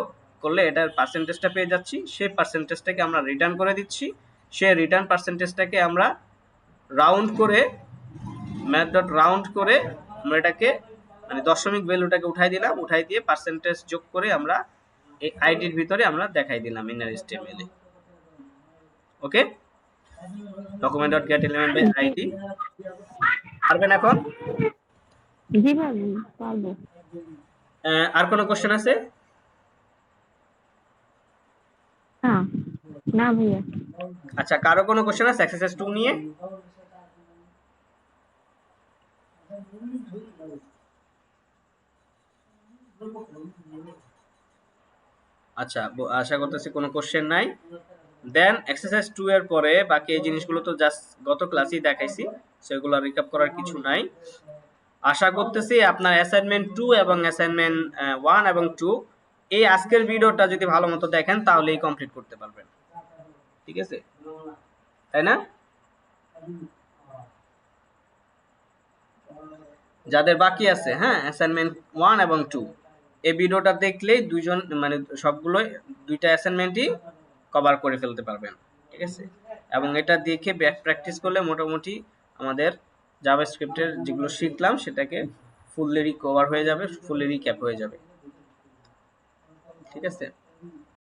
করলে এটার পার্সেন্টেজটা পেয়ে যাচ্ছি। সেই পার্সেন্টেজটাকে আমরা রিটার্ন করে দিচ্ছি, সেই রিটার্ন পার্সেন্টেজটাকে আমরা রাউন্ড করে ম্যাথ ডট রাউন্ড করে আমরা এটাকে মানে দশমিক ভ্যালুটাকে উঠাই দিলাম, উঠাই দিয়ে পার্সেন্টেজ যোগ করে আমরা এই আইডির ভিতরে আমরা দেখাই দিলাম ইনার এইচটিএমএল এ, okay. Document dot get element by ID, পারবেন এখন? জি ভাই, পারবো। আর কোনো কোশ্চেন আছে? না না ভাইয়া। আচ্ছা, কারো কোনো কোশ্চেন আছে এক্সারসাইজ 2 নিয়ে? আচ্ছা, আশা করতেছি কোনো কোশ্চেন নাই। দেন এক্সারসাইজ 2 এর পরে বাকি এই জিনিসগুলো তো জাস্ট গত ক্লাসেই দেখাইছি, সেগুলো রিক্যাপ করার কিছু নাই। আশা করতেছি আপনার অ্যাসাইনমেন্ট 2 এবং অ্যাসাইনমেন্ট 1 এবং 2 এই আজকের ভিডিওটা যদি ভালো মতো দেখেন তাহলেই কমপ্লিট করতে পারবেন, ঠিক আছে? তাই না? যাদের বাকি আছে, হ্যাঁ, অ্যাসাইনমেন্ট 1 এবং 2 এই ভিডিওটা দেখলেই দুইটা অ্যাসাইনমেন্টই কভার করে ফেলতে পারবেন, ঠিক আছে? এবং এটা দেখে ব্যাক প্র্যাকটিস করলে মোটামুটি আমাদের জাভাস্ক্রিপ্টের যেগুলো শিখলাম সেটাকে ফুললি রিকভার হয়ে যাবে, ফুললি রিক্যাপ হয়ে যাবে। ঠিক আছে।